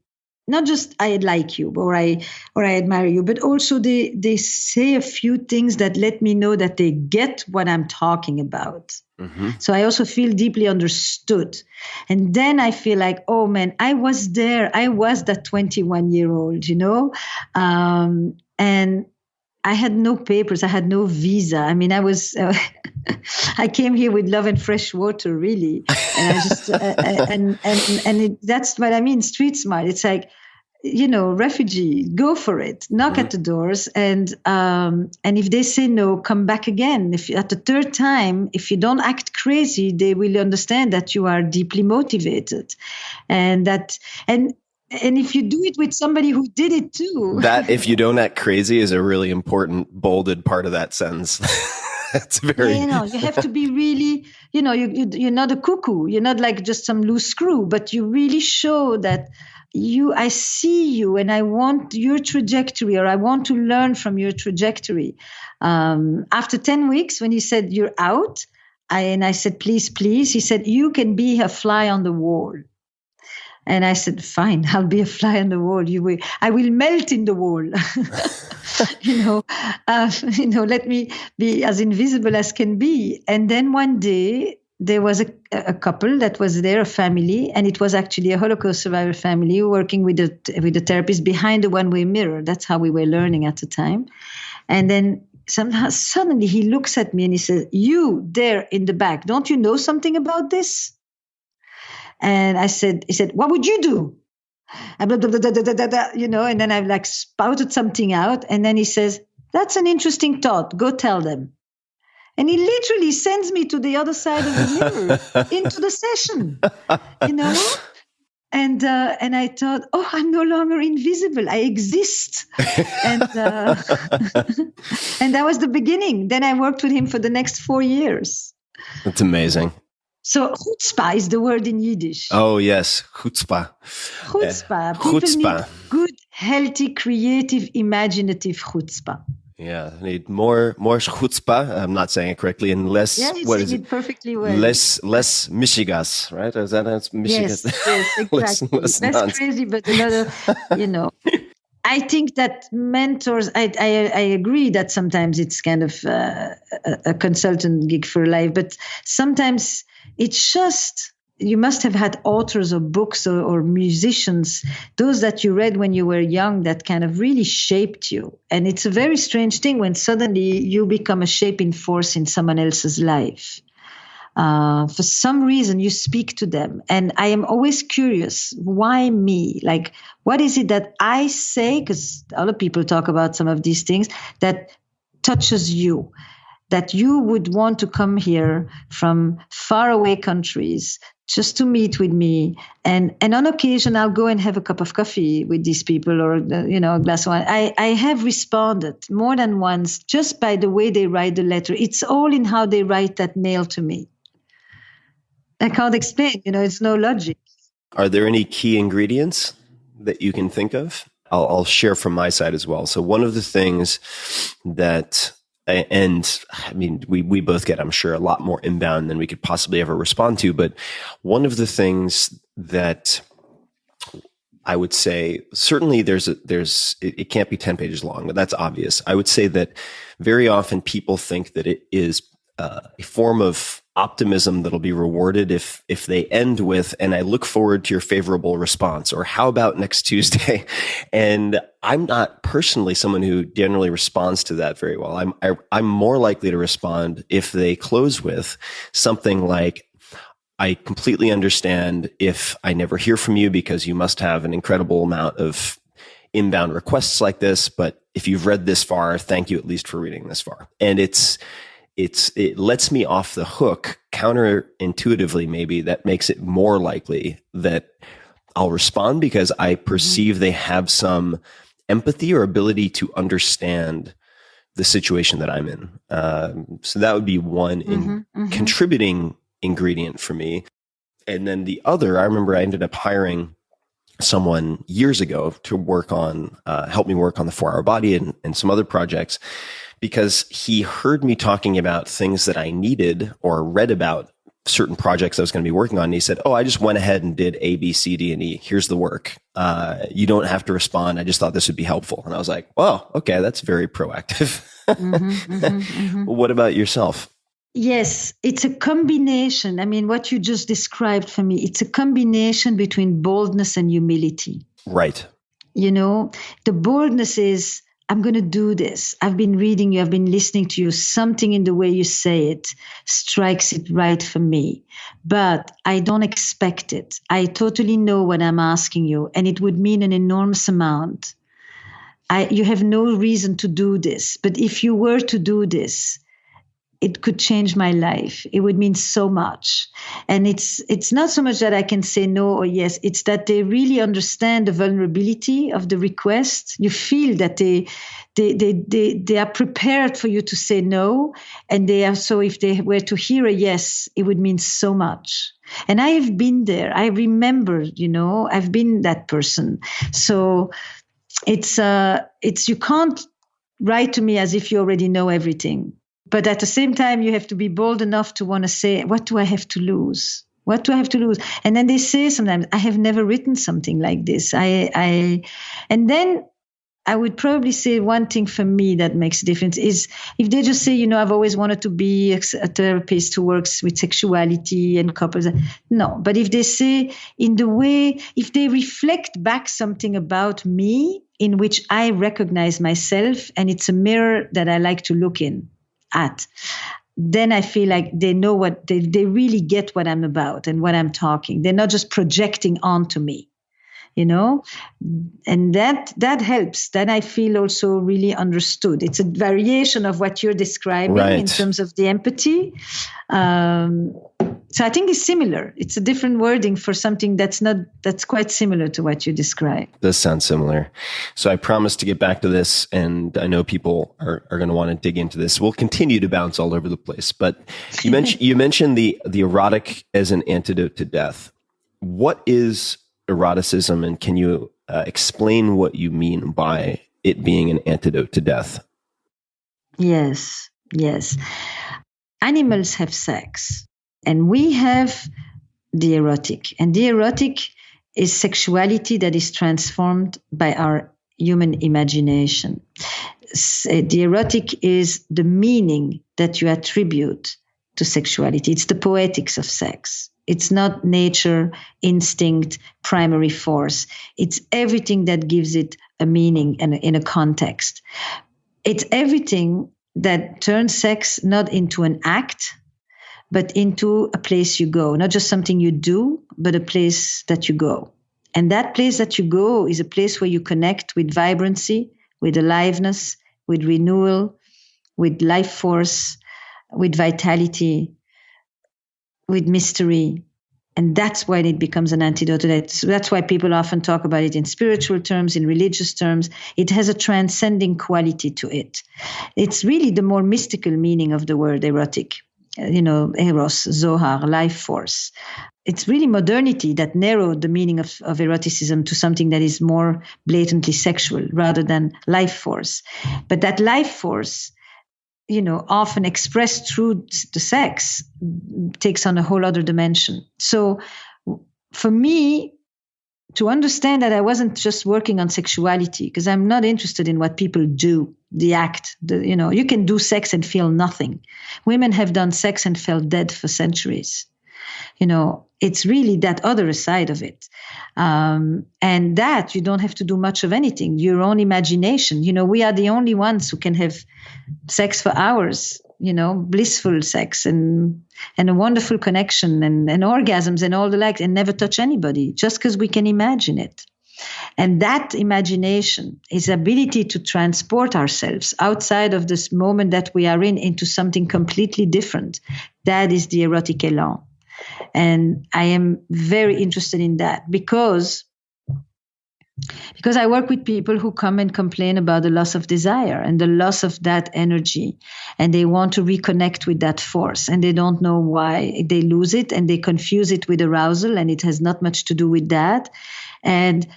not just I like you or I admire you, but also they say a few things that let me know that they get what I'm talking about. Mm-hmm. So I also feel deeply understood. And then I feel like, oh man, I was there. I was that 21-year-old, and I had no papers. I had no visa. I mean, I was, I came here with love and fresh water, really. And I just, that's what I mean, street smart. It's like, refugee, go for it, knock at the doors. And if they say no, come back again. If at the third time, if you don't act crazy, they will understand that you are deeply motivated. And if you do it with somebody who did it too. That if you don't act crazy is a really important bolded part of that sentence. It's very. Yeah, you have to be really, you're not a cuckoo. You're not like just some loose screw, but you really show that I see you and I want your trajectory, or I want to learn from your trajectory. After 10 weeks, when he said, you're out, I said, please, he said, you can be a fly on the wall. And I said, fine, I'll be a fly on the wall. I will melt in the wall. Let me be as invisible as can be. And then one day there was a couple that was there, a family, and it was actually a Holocaust survivor family working with the therapist behind the one-way mirror. That's how we were learning at the time. And then suddenly he looks at me and he says, you there in the back, don't you know something about this? And he said, what would you do? And and then I've spouted something out. And then he says, that's an interesting thought. Go tell them. And he literally sends me to the other side of the mirror into the session, And I thought, oh, I'm no longer invisible. I exist. And and that was the beginning. Then I worked with him for the next 4 years. That's amazing. So chutzpah is the word in Yiddish. Oh, yes. Chutzpah. Chutzpah. People need good, healthy, creative, imaginative chutzpah. Yeah, I need more chutzpah. I'm not saying it correctly, and less. Yeah, you're what saying is it perfectly well. Less Michigas, right? Is that Michigas? Yes, exactly. Less crazy, but another, I think that mentors, I agree that sometimes it's kind of a consultant gig for life, but sometimes it's just, you must have had authors or books or musicians, those that you read when you were young that kind of really shaped you. And it's a very strange thing when suddenly you become a shaping force in someone else's life. For some reason, you speak to them. And I am always curious, why me? Like, what is it that I say? Because other people talk about some of these things that touches you, that you would want to come here from faraway countries just to meet with me. And on occasion, I'll go and have a cup of coffee with these people or, a glass of wine. I have responded more than once just by the way they write the letter. It's all in how they write that mail to me. I can't explain, it's no logic. Are there any key ingredients that you can think of? I'll share from my side as well. So one of the things that, and I mean, we both get, I'm sure, a lot more inbound than we could possibly ever respond to. But one of the things that I would say, certainly it can't be 10 pages long, but that's obvious. I would say that very often people think that it is a form of optimism that'll be rewarded if they end with, and I look forward to your favorable response, or how about next Tuesday? And I'm not personally someone who generally responds to that very well. I'm more likely to respond if they close with something like, I completely understand if I never hear from you because you must have an incredible amount of inbound requests like this, but if you've read this far, thank you at least for reading this far. And it lets me off the hook counterintuitively, maybe that makes it more likely that I'll respond because I perceive they have some empathy or ability to understand the situation that I'm in. So that would be one contributing ingredient for me. And then the other, I remember I ended up hiring someone years ago to work on, help me work on the 4-Hour Body and some other projects, because he heard me talking about things that I needed or read about certain projects I was going to be working on. And he said, "Oh, I just went ahead and did A, B, C, D, and E. Here's the work. You don't have to respond. I just thought this would be helpful." And I was like, "Wow, okay, that's very proactive." What about yourself? Yes, it's a combination. I mean, what you just described for me, it's a combination between boldness and humility. Right. You know, the boldness is, I'm going to do this. I've been reading you. I've been listening to you. Something in the way you say it strikes it right for me. But I don't expect it. I totally know what I'm asking you. And it would mean an enormous amount. You have no reason to do this. But if you were to do this, it could change my life. It would mean so much. And it's not so much that I can say no or yes. It's that they really understand the vulnerability of the request. You feel that they are prepared for you to say no. And they are, so if they were to hear a yes, it would mean so much. And I have been there. I remember, I've been that person. So it's you can't write to me as if you already know everything. But at the same time, you have to be bold enough to want to say, what do I have to lose? What do I have to lose? And then they say sometimes, I have never written something like this. And then I would probably say one thing for me that makes a difference is if they just say, I've always wanted to be a therapist who works with sexuality and couples. No, but if they say in the way, if they reflect back something about me in which I recognize myself and it's a mirror that I like to look at, then I feel like they know what they really get what I'm about and what I'm talking. They're not just projecting onto me, and that helps. Then I feel also really understood. It's a variation of what you're describing in terms of the empathy. So I think it's similar. It's a different wording for something that's quite similar to what you described. Does sound similar. So I promise to get back to this, and I know people are going to want to dig into this. We'll continue to bounce all over the place, but you mentioned the erotic as an antidote to death. What is eroticism, and can you explain what you mean by it being an antidote to death? Yes. Animals have sex. And we have the erotic. And the erotic is sexuality that is transformed by our human imagination. The erotic is the meaning that you attribute to sexuality. It's the poetics of sex. It's not nature, instinct, primary force. It's everything that gives it a meaning and in a context. It's everything that turns sex not into an act, but into a place you go, not just something you do, but a place that you go. And that place that you go is a place where you connect with vibrancy, with aliveness, with renewal, with life force, with vitality, with mystery. And that's when it becomes an antidote to that. So that's why people often talk about it in spiritual terms, in religious terms. It has a transcending quality to it. It's really the more mystical meaning of the word erotic. Eros, Zohar, life force. It's really modernity that narrowed the meaning of eroticism to something that is more blatantly sexual rather than life force. But that life force, often expressed through the sex, takes on a whole other dimension. So for me, to understand that I wasn't just working on sexuality, because I'm not interested in what people do, the act. You can do sex and feel nothing. Women have done sex and felt dead for centuries. It's really that other side of it. And that you don't have to do much of anything. Your own imagination. We are the only ones who can have sex for hours, blissful sex and a wonderful connection and orgasms and all the likes, and never touch anybody just because we can imagine it. And that imagination, his ability to transport ourselves outside of this moment that we are in into something completely different, that is the erotic élan. And I am very interested in that because I work with people who come and complain about the loss of desire and the loss of that energy, and they want to reconnect with that force, and they don't know why they lose it, and they confuse it with arousal, and it has not much to do with that. And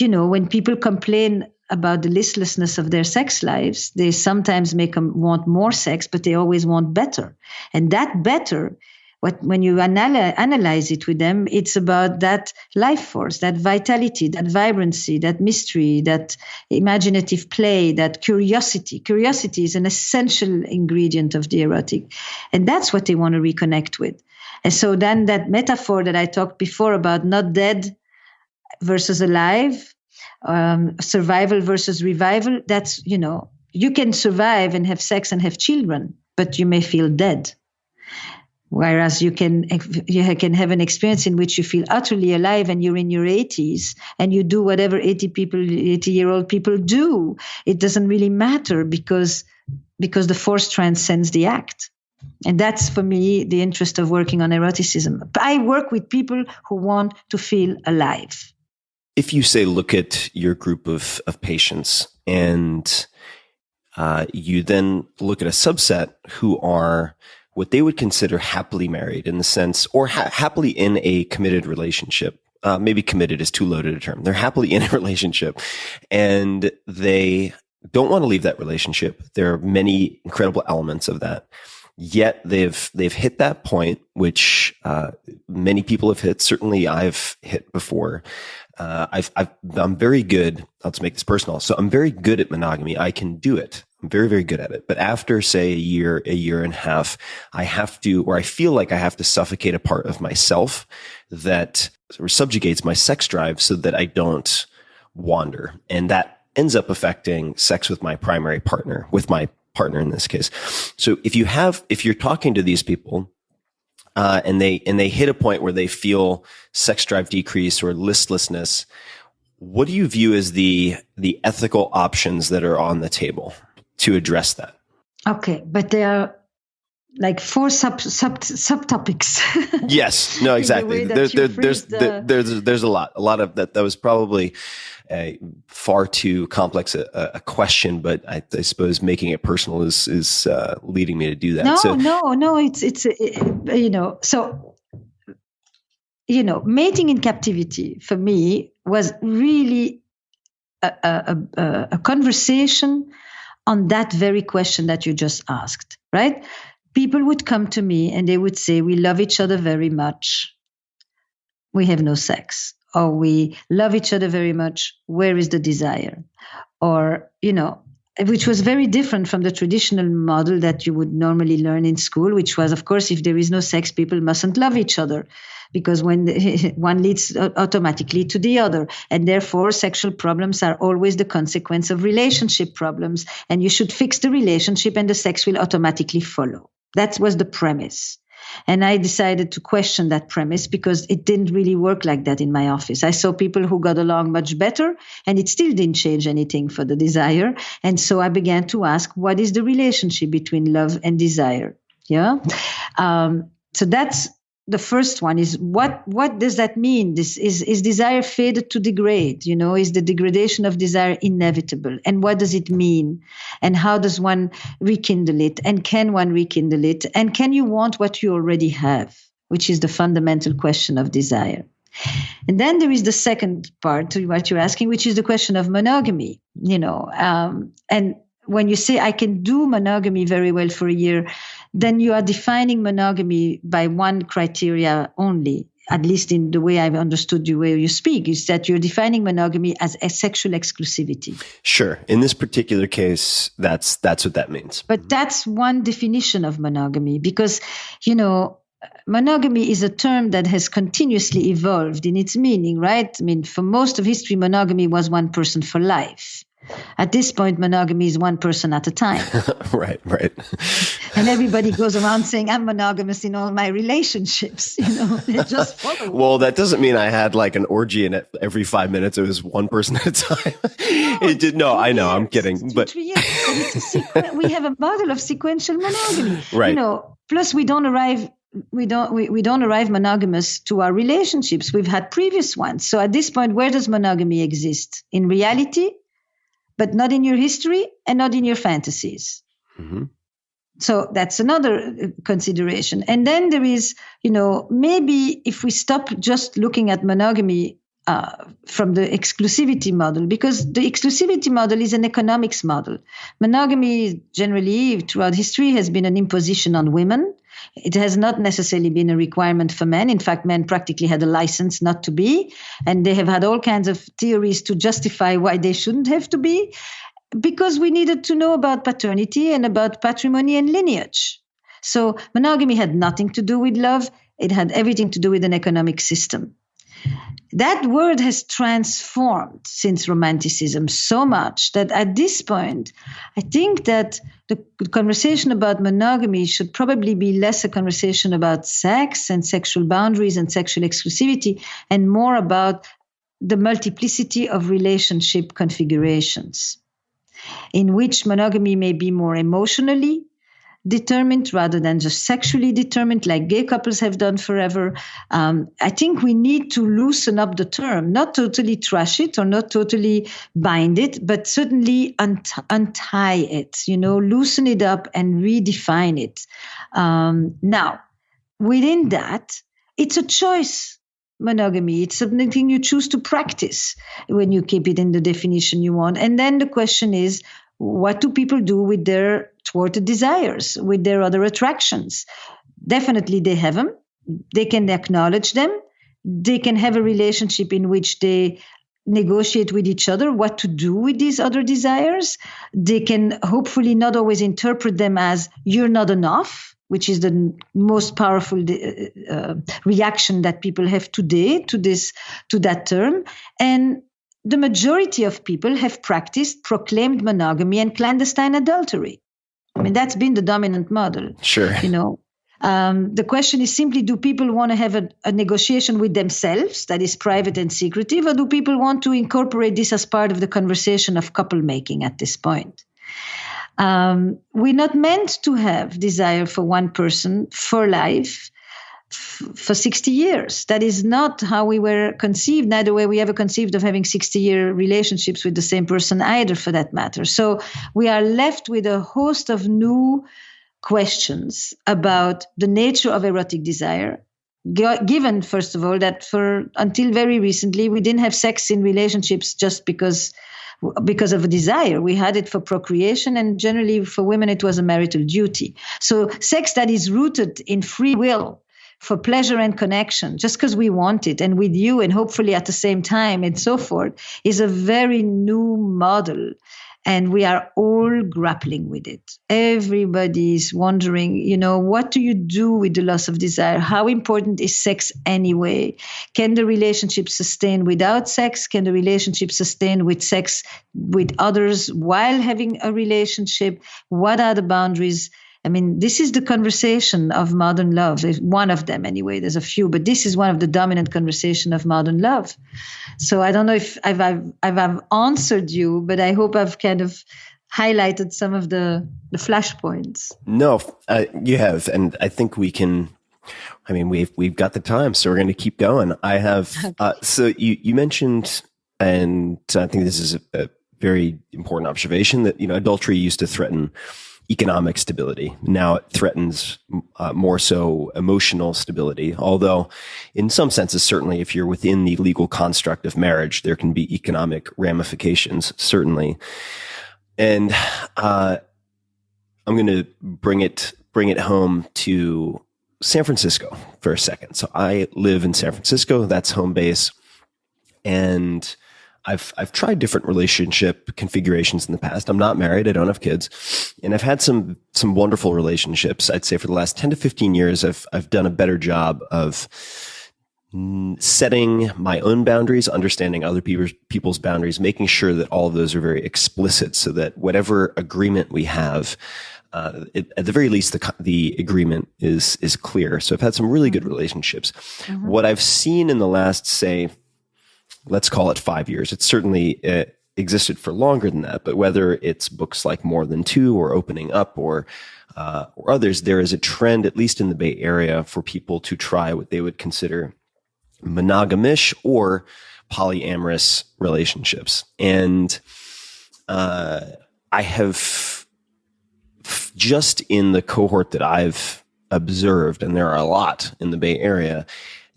when people complain about the listlessness of their sex lives, they sometimes make them want more sex, but they always want better. And that better, when you analyze it with them, it's about that life force, that vitality, that vibrancy, that mystery, that imaginative play, that curiosity. Curiosity is an essential ingredient of the erotic. And that's what they want to reconnect with. And so then that metaphor that I talked before about not dead versus alive, survival versus revival, that's, you can survive and have sex and have children, but you may feel dead. Whereas you can have an experience in which you feel utterly alive and you're in your 80s and you do whatever 80-year-old people do. It doesn't really matter because the force transcends the act. And that's, for me, the interest of working on eroticism. I work with people who want to feel alive. If you say, look at your group of patients and you then look at a subset who are what they would consider happily married in the sense, or happily in a committed relationship. Maybe committed is too loaded a term. They're happily in a relationship and they don't want to leave that relationship. There are many incredible elements of that. Yet they've hit that point, which many people have hit. Certainly I've hit before. I'm very good. Let's make this personal. So I'm very good at monogamy. I can do it. I'm very, very good at it. But after, say, a year and a half, I have to, or I feel like I have to suffocate a part of myself that subjugates my sex drive so that I don't wander. And that ends up affecting sex with my primary partner, with my partner in this case. So if you're talking to these people, and they hit a point where they feel sex drive decrease or listlessness, what do you view as the ethical options that are on the table to address that? Okay, but there are like 4 subtopics. Yes, no, exactly. There's a lot of that. That was probably far too complex a question, but I suppose making it personal is leading me to do that. No. So mating in captivity for me was really a conversation on that very question that you just asked, right? People would come to me and they would say, we love each other very much. We have no sex. Or we love each other very much. Where is the desire? Or, which was very different from the traditional model that you would normally learn in school, which was, of course, if there is no sex, people mustn't love each other because when one leads automatically to the other. And therefore, sexual problems are always the consequence of relationship problems. And you should fix the relationship and the sex will automatically follow. That was the premise. And I decided to question that premise because it didn't really work like that in my office. I saw people who got along much better and it still didn't change anything for the desire. And so I began to ask, what is the relationship between love and desire? Yeah. So that's the first one is what does that mean? This is desire fated to degrade? Is the degradation of desire inevitable? And what does it mean? And how does one rekindle it? And can one rekindle it? And can you want what you already have? Which is the fundamental question of desire. And then there is the second part to what you're asking, which is the question of monogamy. And when you say I can do monogamy very well for a year, then you are defining monogamy by one criteria only, at least in the way I've understood the way you speak, is that you're defining monogamy as a sexual exclusivity. Sure. In this particular case, that's what that means. But that's one definition of monogamy because, monogamy is a term that has continuously evolved in its meaning, right? I mean, for most of history, monogamy was one person for life. At this point, monogamy is one person at a time. Right. And everybody goes around saying, I'm monogamous in all my relationships. They just follow. Well, that doesn't mean I had like an orgy and every 5 minutes it was one person at a time. It did. No, I know. I'm kidding. But 3 years. But we have a model of sequential monogamy. Right. Plus we don't arrive monogamous to our relationships. We've had previous ones. So at this point, where does monogamy exist? In reality, but not in your history and not in your fantasies. Mm-hmm. So that's another consideration. And then there is, maybe if we stop just looking at monogamy from the exclusivity model, because the exclusivity model is an economics model. Monogamy generally throughout history has been an imposition on women. It has not necessarily been a requirement for men. In fact, men practically had a license not to be, and they have had all kinds of theories to justify why they shouldn't have to be, because we needed to know about paternity and about patrimony and lineage. So monogamy had nothing to do with love. It had everything to do with an economic system. That word has transformed since Romanticism so much that at this point, I think that the conversation about monogamy should probably be less a conversation about sex and sexual boundaries and sexual exclusivity, and more about the multiplicity of relationship configurations, in which monogamy may be more emotionally determined rather than just sexually determined, like gay couples have done forever. I think we need to loosen up the term, not totally trash it or not totally bind it, but certainly untie it, loosen it up and redefine it. Now, within that, it's a choice. Monogamy, it's something you choose to practice when you keep it in the definition you want. And then the question is, what do people do with their thwarted desires, with their other attractions? Definitely they have them. They can acknowledge them. They can have a relationship in which they negotiate with each other what to do with these other desires. They can hopefully not always interpret them as you're not enough, which is the most powerful reaction that people have today to that term. And the majority of people have practiced proclaimed monogamy and clandestine adultery. I mean, that's been the dominant model. Sure. The question is simply, do people want to have a negotiation with themselves that is private and secretive, or do people want to incorporate this as part of the conversation of couple making at this point? We're not meant to have desire for one person for life, for 60 years. That is not how we were conceived, neither were we ever conceived of having 60-year relationships with the same person either, for that matter. So we are left with a host of new questions about the nature of erotic desire, given, first of all, that until very recently, we didn't have sex in relationships just because of a desire. We had it for procreation, and generally for women, it was a marital duty. So sex that is rooted in free will, for pleasure and connection, just because we want it, and with you, and hopefully at the same time, and so forth, is a very new model. And we are all grappling with it. Everybody's wondering, what do you do with the loss of desire? How important is sex anyway? Can the relationship sustain without sex? Can the relationship sustain with sex with others while having a relationship? What are the boundaries? I mean, this is the conversation of modern love. One of them, anyway. There's a few, but this is one of the dominant conversation of modern love. So I don't know if I've answered you, but I hope I've kind of highlighted some of the flashpoints. No, you have, and I think we can. I mean, we've got the time, so we're going to keep going. I have. So you mentioned, and I think this is a very important observation, that adultery used to threaten economic stability. Now it threatens more so emotional stability, although in some senses, certainly if you're within the legal construct of marriage, there can be economic ramifications, certainly. And I'm going to bring it home to San Francisco for a second. So I live in San Francisco. That's home base. And I've tried different relationship configurations in the past. I'm not married. I don't have kids, and I've had some wonderful relationships. I'd say for the last 10 to 15 years, I've done a better job of setting my own boundaries, understanding other people's boundaries, making sure that all of those are very explicit so that whatever agreement we have, at the very least, the agreement is clear. So I've had some really good relationships. Mm-hmm. What I've seen in the last, say, let's call it 5 years, it's certainly existed for longer than that, but whether it's books like More Than Two or Opening Up or others, there is a trend, at least in the Bay Area, for people to try what they would consider monogamish or polyamorous relationships. And I have just in the cohort that I've observed, and there are a lot in the Bay Area,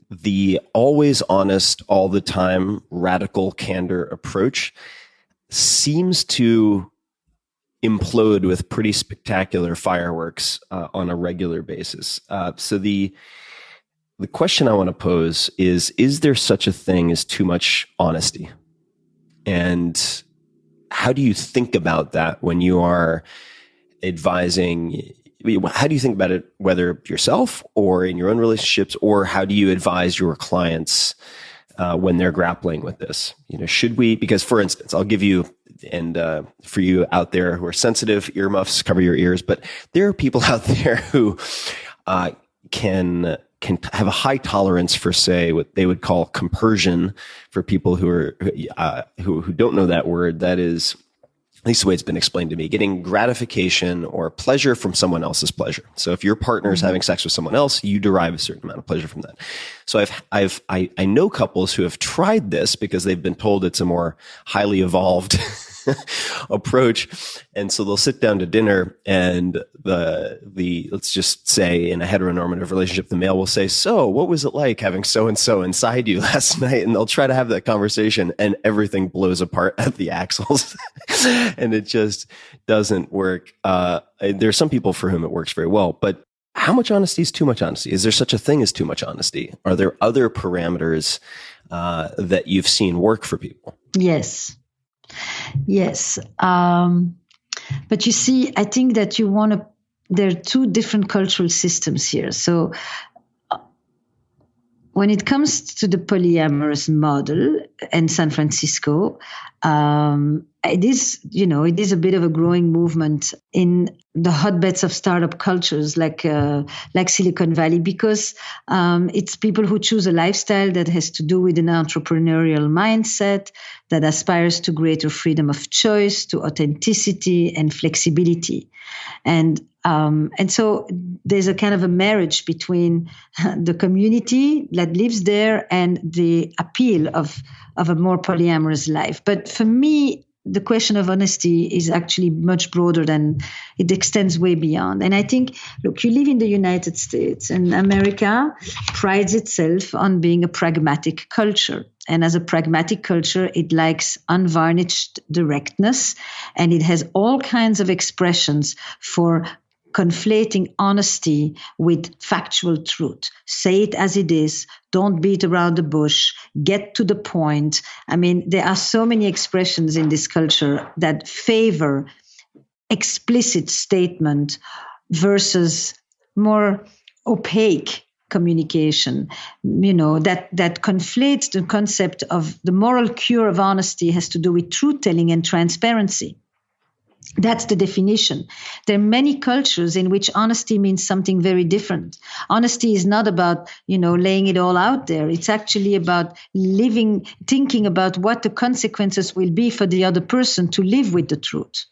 the always honest, all the time, radical candor approach seems to implode with pretty spectacular fireworks on a regular basis. So the question I want to pose is there such a thing as too much honesty? And how do you think about that when you are advising? How do you think about it, whether yourself or in your own relationships, or how do you advise your clients when they're grappling with this? Should we, because for instance, I'll give you, and for you out there who are sensitive, earmuffs, cover your ears, but there are people out there who can have a high tolerance for, say, what they would call compersion. For people who are who don't know that word, that is, at least the way it's been explained to me, getting gratification or pleasure from someone else's pleasure. So if your partner is having sex with someone else, you derive a certain amount of pleasure from that. So I know couples who have tried this because they've been told it's a more highly evolved approach. And so they'll sit down to dinner, and the let's just say in a heteronormative relationship, the male will say, "So what was it like having so-and-so inside you last night?" And they'll try to have that conversation, and everything blows apart at the axles and it just doesn't work. There's some people for whom it works very well, but how much honesty is too much honesty? Is there such a thing as too much honesty? Are there other parameters that you've seen work for people? Yes. But you see, I think that there are two different cultural systems here. So when it comes to the polyamorous model in San Francisco, it is a bit of a growing movement in the hotbeds of startup cultures like Silicon Valley, because it's people who choose a lifestyle that has to do with an entrepreneurial mindset that aspires to greater freedom of choice, to authenticity and flexibility. And so there's a kind of a marriage between the community that lives there and the appeal of a more polyamorous life. But for me, the question of honesty is actually much broader than it extends way beyond. And I think, look, you live in the United States, and America prides itself on being a pragmatic culture. And as a pragmatic culture, it likes unvarnished directness, and it has all kinds of expressions for conflating honesty with factual truth. Say it as it is. Don't beat around the bush. Get to the point. I mean, there are so many expressions in this culture that favor explicit statement versus more opaque communication, that conflates the concept of the moral cure of honesty has to do with truth-telling and transparency. That's the definition. There are many cultures in which honesty means something very different. Honesty is not about, laying it all out there. It's actually about thinking about what the consequences will be for the other person to live with the truth.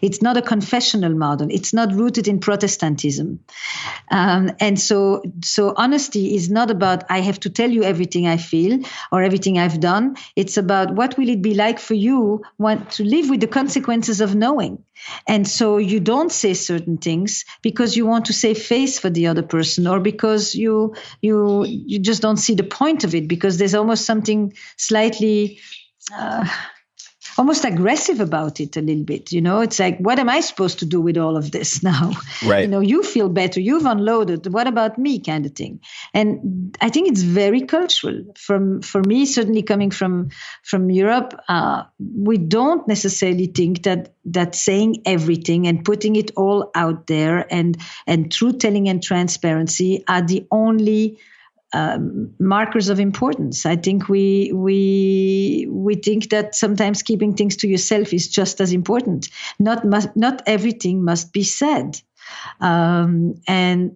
It's not a confessional model. It's not rooted in Protestantism. And so honesty is not about, I have to tell you everything I feel or everything I've done. It's about what will it be like for you to live with the consequences of knowing. And so you don't say certain things because you want to save face for the other person, or because you just don't see the point of it, because there's almost something slightly almost aggressive about it a little bit. It's like, what am I supposed to do with all of this now? Right. You feel better. You've unloaded. What about me, kind of thing? And I think it's very cultural. For me, certainly coming from Europe, we don't necessarily think that saying everything and putting it all out there and truth-telling and transparency are the only markers of importance. I think we think that sometimes keeping things to yourself is just as important. Not everything must be said. And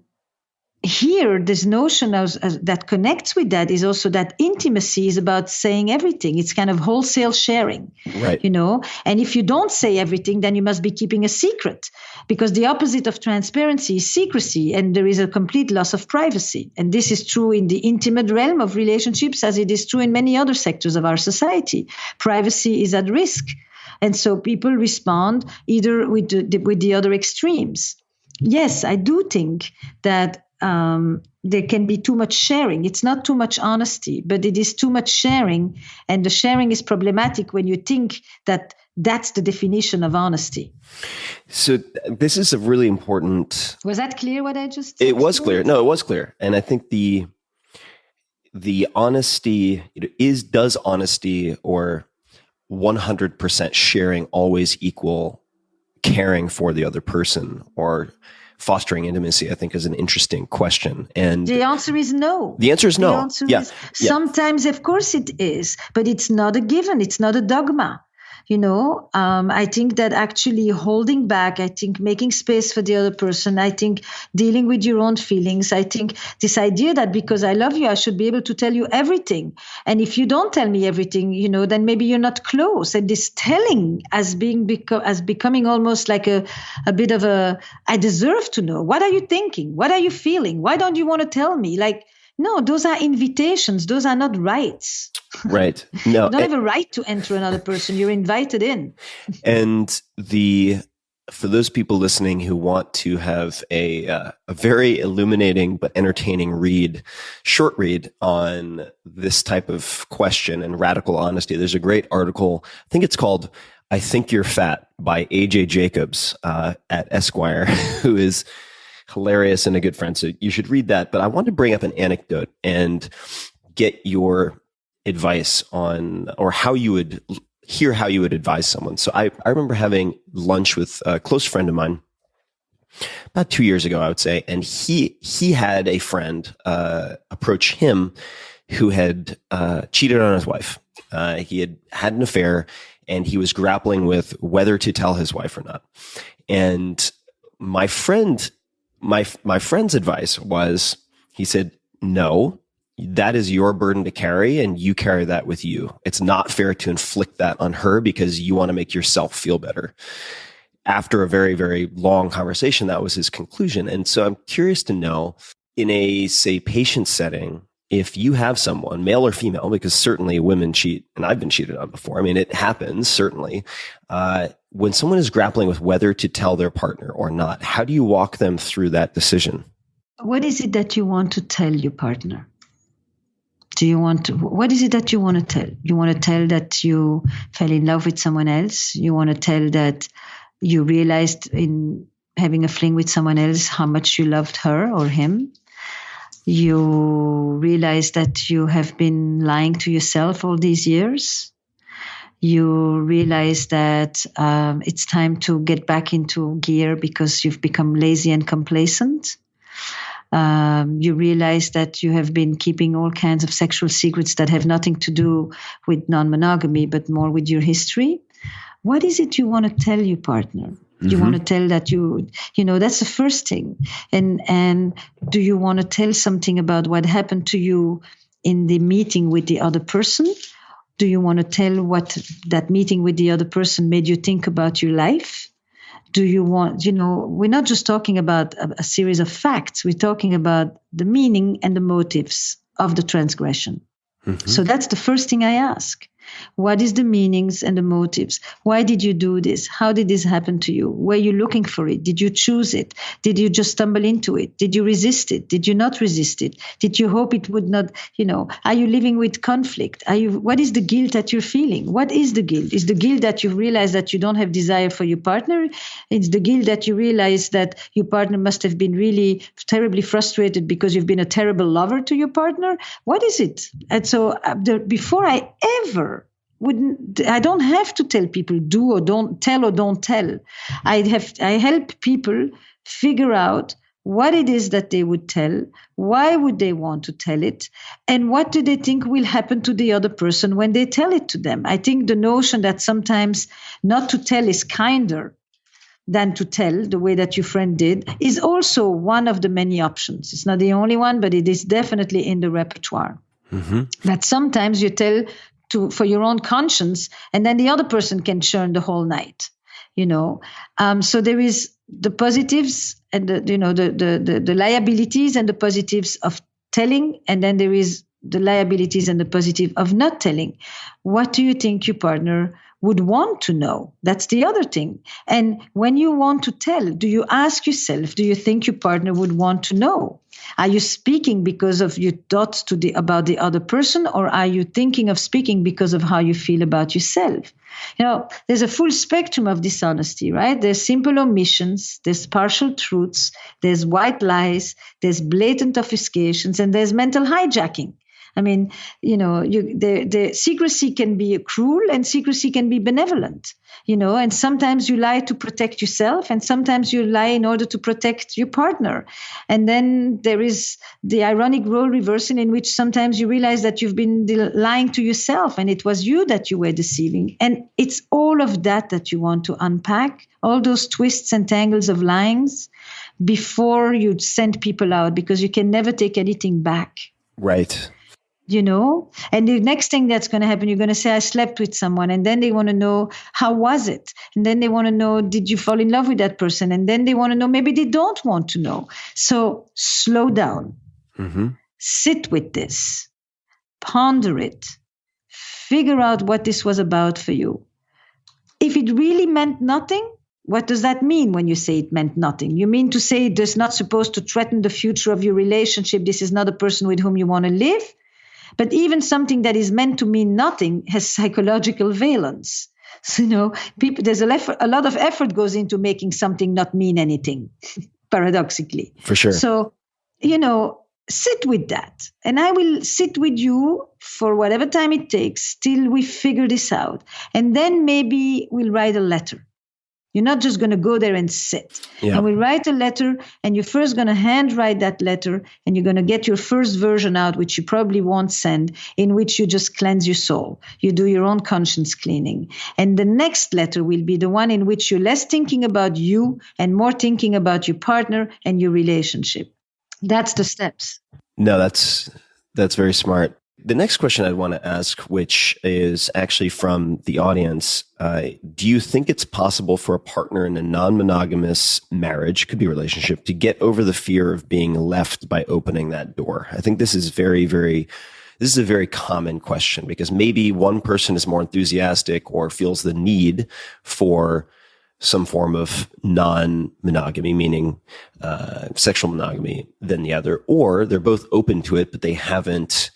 here, this notion that connects with that is also that intimacy is about saying everything. It's kind of wholesale sharing, Right. And if you don't say everything, then you must be keeping a secret, because the opposite of transparency is secrecy, and there is a complete loss of privacy. And this is true in the intimate realm of relationships, as it is true in many other sectors of our society. Privacy is at risk. And so people respond either with the other extremes. Yes, I do think that there can be too much sharing. It's not too much honesty, but it is too much sharing. And the sharing is problematic when you think that that's the definition of honesty. So this is a really important. Was that clear what I just said? It was clear. No, it was clear. And I think the honesty does honesty or 100% sharing always equal caring for the other person or fostering intimacy, I think, is an interesting question. And the answer is no. The answer is no. The answer Yeah. is sometimes, of course, it is, but it's not a given. It's not a dogma. I think that actually holding back, I think making space for the other person, I think dealing with your own feelings, I think this idea that because I love you, I should be able to tell you everything. And if you don't tell me everything, then maybe you're not close. And this telling as becoming almost like a bit of I deserve to know. What are you thinking? What are you feeling? Why don't you want to tell me? No, those are invitations. Those are not rights. Right. No. You don't have a right to enter another person. You're invited in. And for those people listening who want to have a very illuminating but entertaining short read on this type of question and radical honesty, there's a great article. I think it's called "I Think You're Fat" by AJ Jacobs at Esquire, who is hilarious and a good friend. So you should read that. But I want to bring up an anecdote and get your advice on, or how you would advise someone. So I remember having lunch with a close friend of mine about 2 years ago, I would say. And he had a friend approach him who had cheated on his wife. He had an affair, and he was grappling with whether to tell his wife or not. And my friend's advice was, he said, no, that is your burden to carry, and you carry that with you. It's not fair to inflict that on her because you want to make yourself feel better. After a very, very long conversation, that was his conclusion. And so I'm curious to know, in a, say, patient setting, if you have someone, male or female, because certainly women cheat, and I've been cheated on before. I mean, it happens, certainly. When someone is grappling with whether to tell their partner or not, how do you walk them through that decision? What is it that you want to tell your partner? What is it that you want to tell? You want to tell that you fell in love with someone else? You want to tell that you realized in having a fling with someone else how much you loved her or him? You realize that you have been lying to yourself all these years. You realize that it's time to get back into gear because you've become lazy and complacent. You realize that you have been keeping all kinds of sexual secrets that have nothing to do with non-monogamy, but more with your history. What is it you want to tell your partner? You want to tell that that's the first thing. And do you want to tell something about what happened to you in the meeting with the other person? Do you want to tell what that meeting with the other person made you think about your life? Do you want, we're not just talking about a series of facts. We're talking about the meaning and the motives of the transgression. Mm-hmm. So that's the first thing I ask. What is the meanings and the motives? Why did you do this? How did this happen to you? Were you looking for it? Did you choose it? Did you just stumble into it? Did you resist it? Did you not resist it? Did you hope it would not, are you living with conflict? What is the guilt that you're feeling? What is the guilt? Is the guilt that you realize that you don't have desire for your partner? It's the guilt that you realize that your partner must have been really terribly frustrated because you've been a terrible lover to your partner? What is it? And so before I don't have to tell people do or don't tell or don't tell. I help people figure out what it is that they would tell, why would they want to tell it, and what do they think will happen to the other person when they tell it to them. I think the notion that sometimes not to tell is kinder than to tell, the way that your friend did, is also one of the many options. It's not the only one, but it is definitely in the repertoire. That sometimes you tell for your own conscience, and then the other person can churn the whole night. So there is the positives and the liabilities and the positives of telling, and then there is the liabilities and the positive of not telling. What do you think your partner would want to know? That's the other thing. And when you want to tell, do you ask yourself, do you think your partner would want to know? Are you speaking because of your thoughts about the other person, or are you thinking of speaking because of how you feel about yourself? There's a full spectrum of dishonesty, right? There's simple omissions, there's partial truths, there's white lies, there's blatant obfuscations, and there's mental hijacking. I mean, the secrecy can be cruel and secrecy can be benevolent, and sometimes you lie to protect yourself and sometimes you lie in order to protect your partner. And then there is the ironic role reversing, in which sometimes you realize that you've been lying to yourself and it was you that you were deceiving. And it's all of that you want to unpack, all those twists and tangles of lyings before you send people out, because you can never take anything back. Right. And the next thing that's going to happen, you're going to say, I slept with someone. And then they want to know, how was it? And then they want to know, did you fall in love with that person? And then they want to know, maybe they don't want to know. So slow down, sit with this, ponder it, figure out what this was about for you. If it really meant nothing, what does that mean when you say it meant nothing? You mean to say it is not supposed to threaten the future of your relationship? This is not a person with whom you want to live? But even something that is meant to mean nothing has psychological valence. So, there's a lot of effort goes into making something not mean anything, paradoxically. For sure. So, sit with that. And I will sit with you for whatever time it takes till we figure this out. And then maybe we'll write a letter. You're not just going to go there and sit. Yeah. And we write a letter, and you're first going to handwrite that letter, and you're going to get your first version out, which you probably won't send, in which you just cleanse your soul. You do your own conscience cleaning. And the next letter will be the one in which you're less thinking about you and more thinking about your partner and your relationship. That's the steps. No, that's very smart. The next question I'd want to ask, which is actually from the audience, do you think it's possible for a partner in a non-monogamous marriage, could be relationship, to get over the fear of being left by opening that door? I think this is a very common question, because maybe one person is more enthusiastic or feels the need for some form of non-monogamy, meaning sexual monogamy, than the other, or they're both open to it, but they haven't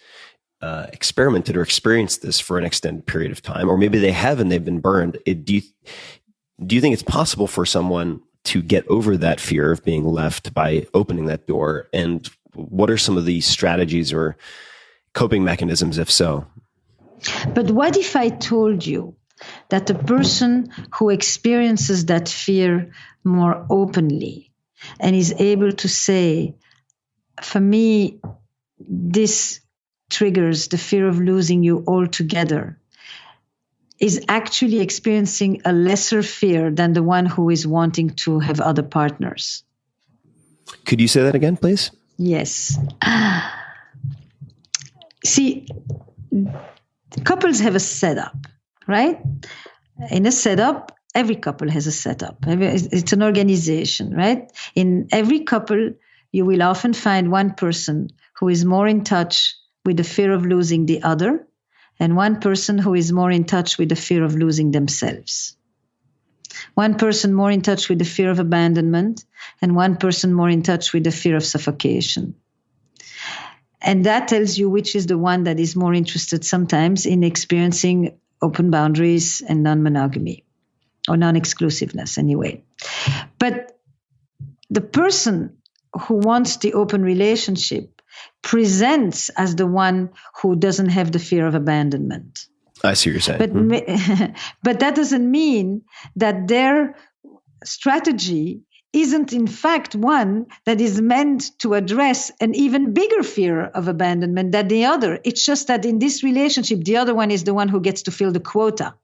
experimented or experienced this for an extended period of time, or maybe they have and they've been burned. Do you think it's possible for someone to get over that fear of being left by opening that door? And what are some of the strategies or coping mechanisms, if so? But what if I told you that the person who experiences that fear more openly and is able to say, for me, this triggers the fear of losing you altogether, is actually experiencing a lesser fear than the one who is wanting to have other partners? Could you say that again, please? Yes. See, couples have a setup, right? In a setup, every couple has a setup. It's an organization, right? In every couple, you will often find one person who is more in touch with the fear of losing the other, and one person who is more in touch with the fear of losing themselves. One person more in touch with the fear of abandonment, and one person more in touch with the fear of suffocation. And that tells you which is the one that is more interested sometimes in experiencing open boundaries and non-monogamy, or non-exclusiveness anyway. But the person who wants the open relationship presents as the one who doesn't have the fear of abandonment. I see what you're saying. But that doesn't mean that their strategy isn't in fact one that is meant to address an even bigger fear of abandonment than the other. It's just that in this relationship, the other one is the one who gets to fill the quota.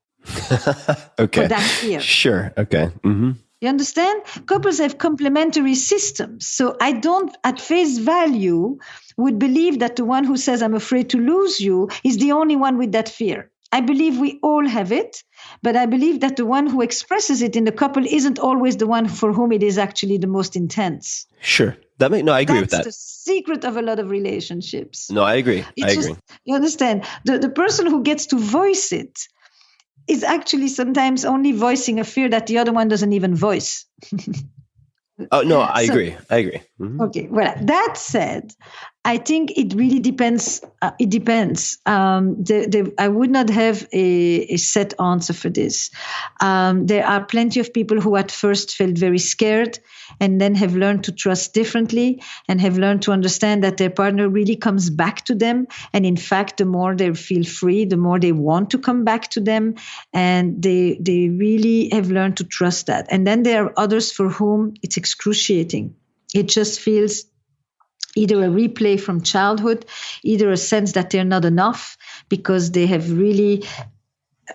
Okay. For that fear. Sure. Okay. Mm-hmm. You understand? Couples have complementary systems. So I don't, at face value, would believe that the one who says, I'm afraid to lose you, is the only one with that fear. I believe we all have it, but I believe that the one who expresses it in the couple isn't always the one for whom it is actually the most intense. Sure. I agree with that. That's the secret of a lot of relationships. No, I agree. Agree. You understand? The person who gets to voice it is actually sometimes only voicing a fear that the other one doesn't even voice. Oh, no, I agree. Mm-hmm. Okay. Well, that said, I think it really depends. It depends. I would not have a set answer for this. There are plenty of people who at first felt very scared and then have learned to trust differently and have learned to understand that their partner really comes back to them. And in fact, the more they feel free, the more they want to come back to them. And they really have learned to trust that. And then there are others for whom it's excruciating. It just feels either a replay from childhood, either a sense that they're not enough because they have really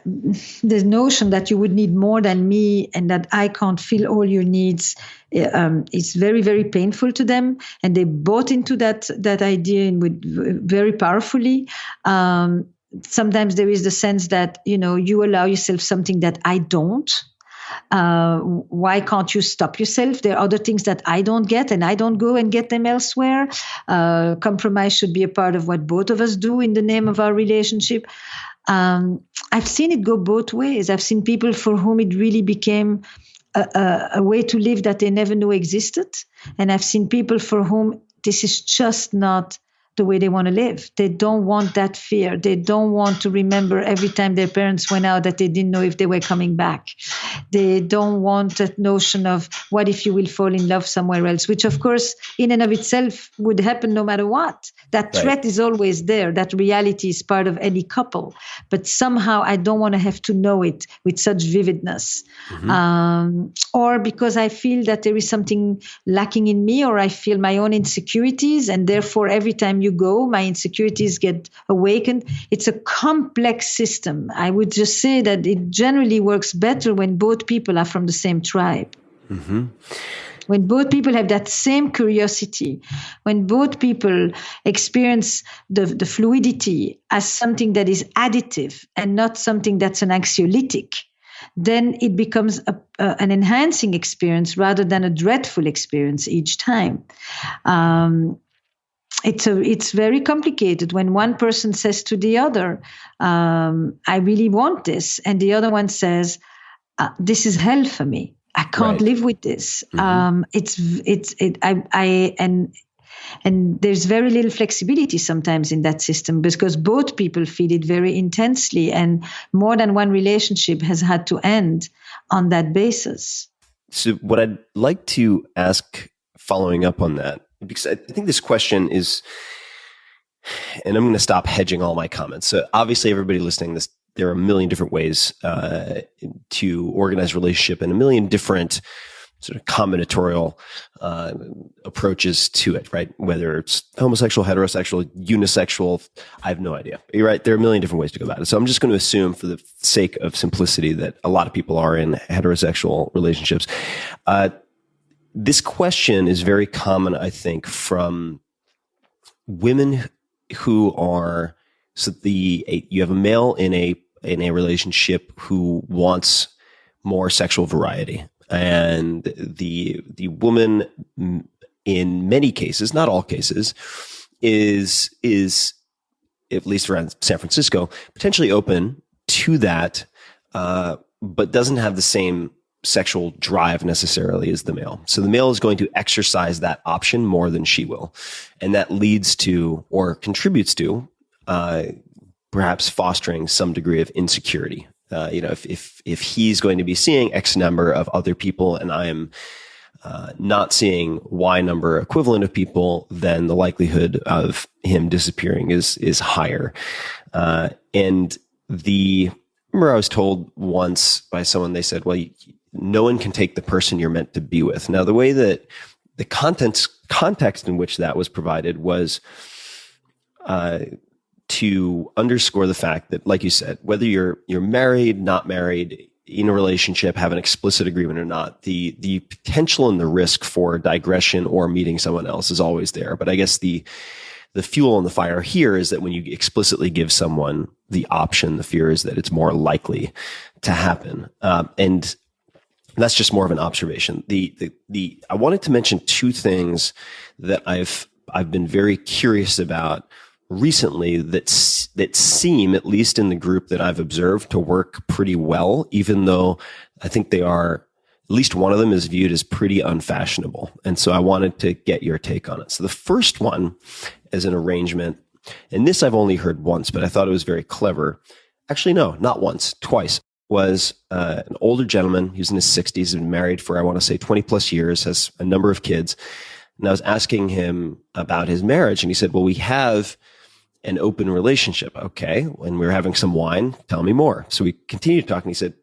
the notion that you would need more than me and that I can't fill all your needs. It's very, very painful to them. And they bought into that idea very powerfully. Sometimes there is the sense that, you allow yourself something that I don't. Why can't you stop yourself? There are other things that I don't get and I don't go and get them elsewhere. Compromise should be a part of what both of us do in the name of our relationship. I've seen it go both ways. I've seen people for whom it really became a way to live that they never knew existed. And I've seen people for whom this is just not the way they want to live. They don't want that fear. They don't want to remember every time their parents went out that they didn't know if they were coming back. They don't want that notion of what if you will fall in love somewhere else, which of course in and of itself would happen no matter what. That threat is always there. That reality is part of any couple. But somehow I don't want to have to know it with such vividness. Mm-hmm. Or because I feel that there is something lacking in me, or I feel my own insecurities, and therefore every time you go, my insecurities get awakened. It's a complex system. I would just say that it generally works better when both people are from the same tribe. Mm-hmm. When both people have that same curiosity, when both people experience the fluidity as something that is additive and not something that's an anxiolytic, then it becomes an enhancing experience rather than a dreadful experience each time. It's very complicated when one person says to the other, I really want this. And the other one says, this is hell for me. I can't live with this. Mm-hmm. And there's very little flexibility sometimes in that system because both people feel it very intensely, and more than one relationship has had to end on that basis. So what I'd like to ask following up on that, because I think this question is, and I'm going to stop hedging all my comments. So obviously everybody listening to this, there are a million different ways to organize relationship and a million different sort of combinatorial approaches to it, right? Whether it's homosexual, heterosexual, unisexual, I have no idea. You're right. There are a million different ways to go about it. So I'm just going to assume for the sake of simplicity that a lot of people are in heterosexual relationships. This question is very common, I think, from women who are, you have a male in a relationship who wants more sexual variety. And the woman in many cases, not all cases, is at least around San Francisco, potentially open to that, but doesn't have the same sexual drive necessarily as the male. So the male is going to exercise that option more than she will. And that leads to, or contributes to, perhaps fostering some degree of insecurity. If he's going to be seeing X number of other people and I am not seeing Y number equivalent of people, then the likelihood of him disappearing is higher. And remember I was told once by someone, they said, well, no one can take the person you're meant to be with. Now, the way that the context in which that was provided was to underscore the fact that, like you said, whether you're married, not married, in a relationship, have an explicit agreement or not, the potential and the risk for digression or meeting someone else is always there. But I guess the fuel on the fire here is that when you explicitly give someone the option, the fear is that it's more likely to happen. And that's just more of an observation. I wanted to mention two things that I've been very curious about recently that seem, at least in the group that I've observed, to work pretty well, even though I think they are, at least one of them is viewed as pretty unfashionable. And so I wanted to get your take on it. So the first one is an arrangement, and this I've only heard once, but I thought it was very clever. Actually, no, not once, twice. Was an older gentleman. He was in his 60s, has been married for, I want to say, 20 plus years, has a number of kids. And I was asking him about his marriage, and he said, well, we have an open relationship. Okay. When we were having some wine, tell me more. So we continued talking. He said,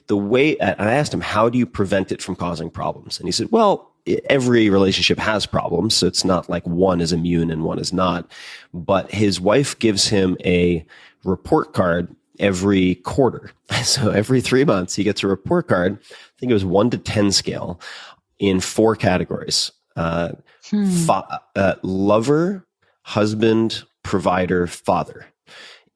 and I asked him, how do you prevent it from causing problems? And he said, well, every relationship has problems. So it's not like one is immune and one is not. But his wife gives him a report card every quarter. So every 3 months, he gets a report card. I think it was 1 to 10 scale in 4 categories. Lover, husband, provider, father.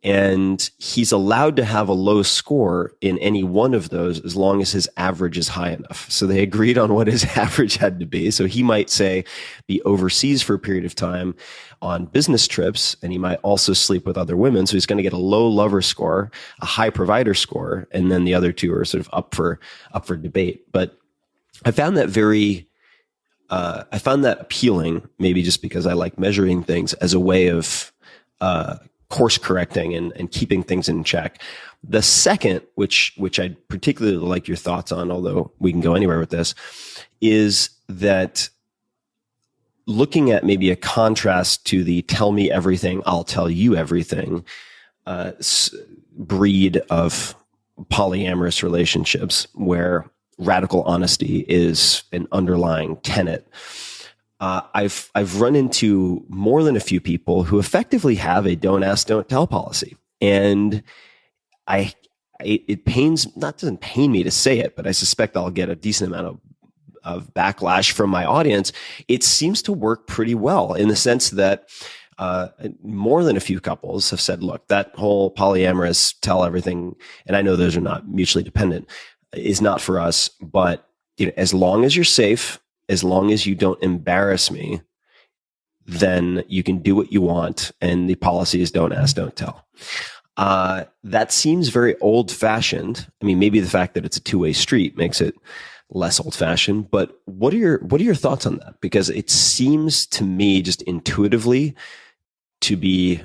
And he's allowed to have a low score in any one of those as long as his average is high enough. So they agreed on what his average had to be. So he might, say, be overseas for a period of time on business trips, and he might also sleep with other women. So he's going to get a low lover score, a high provider score, and then the other two are sort of up for debate. But I found that appealing, maybe just because I like measuring things as a way of course correcting and keeping things in check. The second, which I'd particularly like your thoughts on, although we can go anywhere with this, is that looking at maybe a contrast to the tell me everything, I'll tell you everything breed of polyamorous relationships where radical honesty is an underlying tenet. I've run into more than a few people who effectively have a don't ask, don't tell policy. And it doesn't pain me to say it, but I suspect I'll get a decent amount of backlash from my audience. It seems to work pretty well in the sense that more than a few couples have said, look, that whole polyamorous tell everything, and I know those are not mutually dependent, is not for us. But as long as you're safe, as long as you don't embarrass me, then you can do what you want. And the policy is don't ask, don't tell. That seems very old fashioned. I mean, maybe the fact that it's a two-way street makes it less old fashioned, but what are your thoughts on that? Because it seems to me just intuitively to be,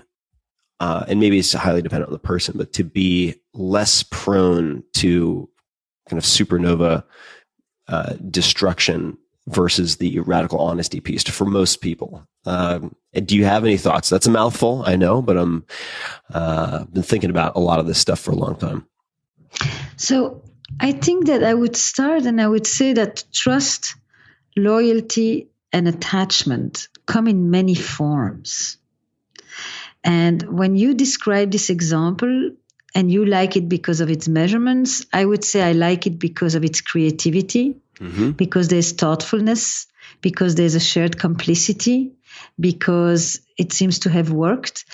and maybe it's highly dependent on the person, but to be less prone to kind of supernova destruction versus the radical honesty piece for most people. Do you have any thoughts? That's a mouthful, I know, but I'm been thinking about a lot of this stuff for a long time. So I think that I would start and I would say that trust, loyalty, and attachment come in many forms. And when you describe this example and you like it because of its measurements, I would say I like it because of its creativity, because there's thoughtfulness, because there's a shared complicity, because it seems to have worked,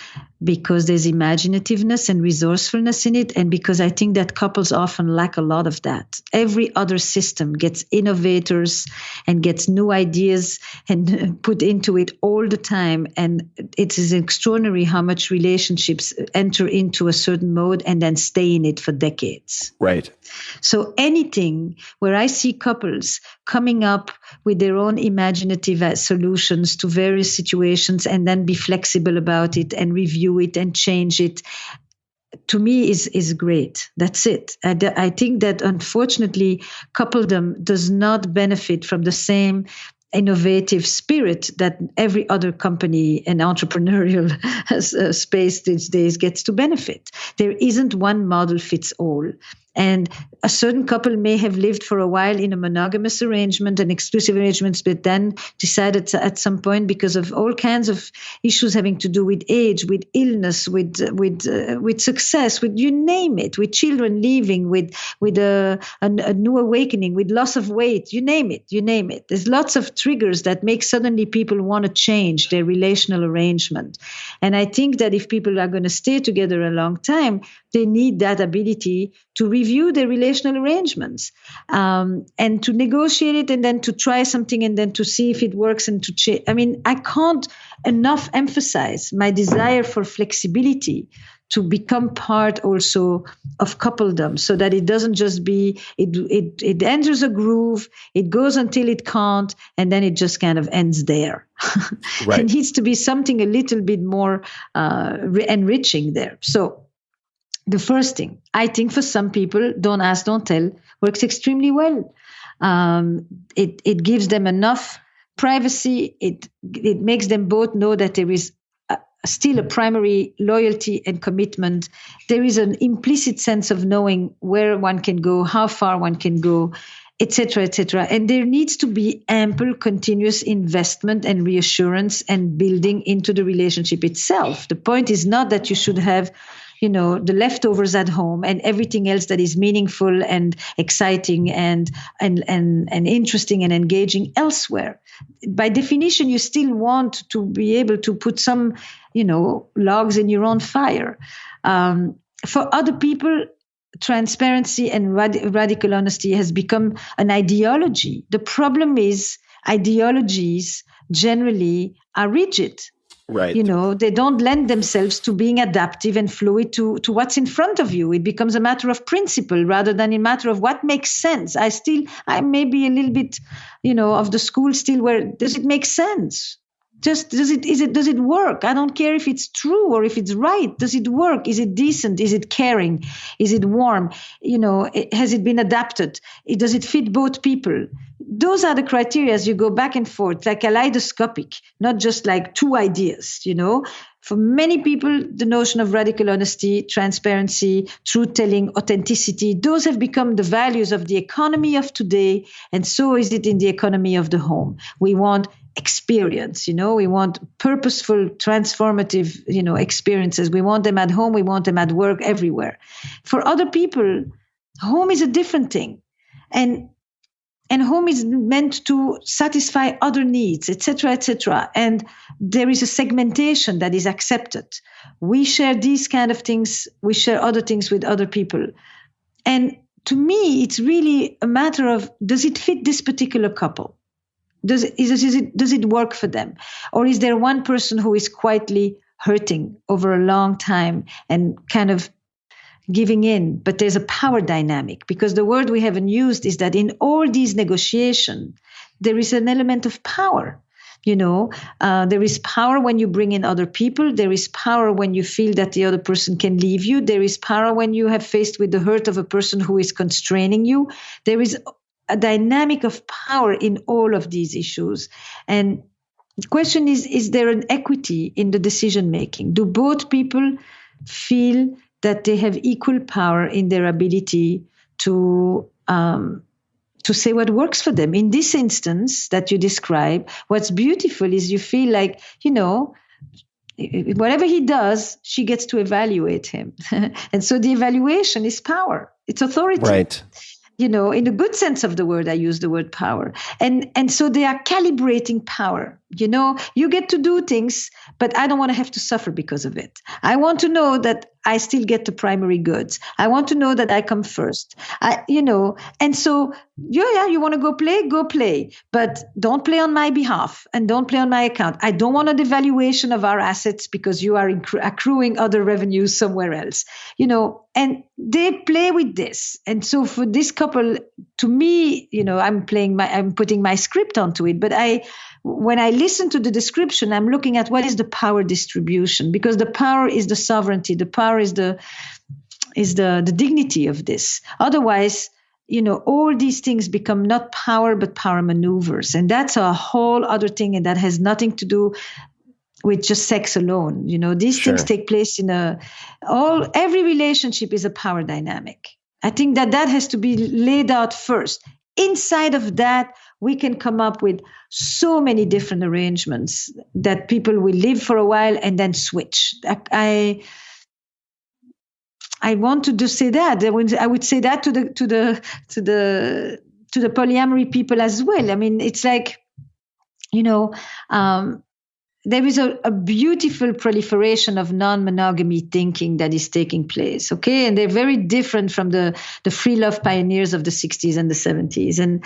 because there's imaginativeness and resourcefulness in it, and because I think that couples often lack a lot of that. Every other system gets innovators and gets new ideas and put into it all the time, and it is extraordinary how much relationships enter into a certain mode and then stay in it for decades. Right. So anything where I see couples coming up with their own imaginative solutions to various situations and then be flexible about it and review it and change it, to me is great. That's it. I think that unfortunately coupledom does not benefit from the same innovative spirit that every other company and entrepreneurial space these days gets to benefit. There isn't one model fits all. And a certain couple may have lived for a while in a monogamous arrangement and exclusive arrangements, but then decided at some point, because of all kinds of issues having to do with age, with illness, with success, with you name it, with children leaving, with a new awakening, with loss of weight, you name it. There's lots of triggers that make suddenly people want to change their relational arrangement. And I think that if people are going to stay together a long time, they need that ability to review their relational arrangements and to negotiate it, and then to try something, and then to see if it works, and to change. I mean, I can't enough emphasize my desire for flexibility to become part also of coupledom, so that it doesn't just be, it enters a groove, it goes until it can't, and then it just kind of ends there. Right. It needs to be something a little bit more enriching there. So the first thing, I think for some people, don't ask, don't tell, works extremely well. It gives them enough privacy. It makes them both know that there is still a primary loyalty and commitment. There is an implicit sense of knowing where one can go, how far one can go, etc., etc. And there needs to be ample, continuous investment and reassurance and building into the relationship itself. The point is not that you should have, the leftovers at home and everything else that is meaningful and exciting and interesting and engaging elsewhere. By definition, you still want to be able to put some, logs in your own fire. For other people, transparency and radical honesty has become an ideology. The problem is ideologies generally are rigid. Right. They don't lend themselves to being adaptive and fluid to what's in front of you. It becomes a matter of principle rather than a matter of what makes sense. I may be a little bit, of the school still where does it make sense? Just does it work? I don't care if it's true or if it's right. Does it work? Is it decent? Is it caring? Is it warm? Has it been adapted? Does it fit both people? Those are the criteria as you go back and forth, like kaleidoscopic, not just like two ideas, For many people, the notion of radical honesty, transparency, truth-telling, authenticity, those have become the values of the economy of today, and so is it in the economy of the home. We want experience, we want purposeful, transformative, experiences. We want them at home, we want them at work, everywhere. For other people, home is a different thing. And home is meant to satisfy other needs, etc., etc. And there is a segmentation that is accepted. We share these kind of things. We share other things with other people. And to me, it's really a matter of, does it fit this particular couple? Does it work for them? Or is there one person who is quietly hurting over a long time and kind of giving in, but there's a power dynamic, because the word we haven't used is that in all these negotiations, there is an element of power. There is power when you bring in other people. There is power when you feel that the other person can leave you. There is power when you have faced with the hurt of a person who is constraining you. There is a dynamic of power in all of these issues. And the question is there an equity in the decision making? Do both people feel that they have equal power in their ability to say what works for them? In this instance that you describe, what's beautiful is you feel like, whatever he does, she gets to evaluate him. And so the evaluation is power. It's authority. Right. In a good sense of the word, I use the word power. And so they are calibrating power. You get to do things, but I don't want to have to suffer because of it. I want to know that I still get the primary goods. I want to know that I come first. And so, you want to go play, but don't play on my behalf and don't play on my account. I don't want a devaluation of our assets because you are accruing other revenues somewhere else, and they play with this. And so for this couple, to me, I'm putting my script onto it, but when I listen to the description, I'm looking at what is the power distribution, because the power is the sovereignty, the power is the dignity of this. Otherwise, all these things become not power, but power maneuvers. And that's a whole other thing. And that has nothing to do with just sex alone. These Sure. things take place every relationship is a power dynamic. I think that has to be laid out first. Inside of that, we can come up with so many different arrangements that people will live for a while and then switch. I want to just say that. I would say that to the polyamory people as well. I mean, it's like, there is a beautiful proliferation of non-monogamy thinking that is taking place, okay? And they're very different from the free love pioneers of the 60s and the 70s.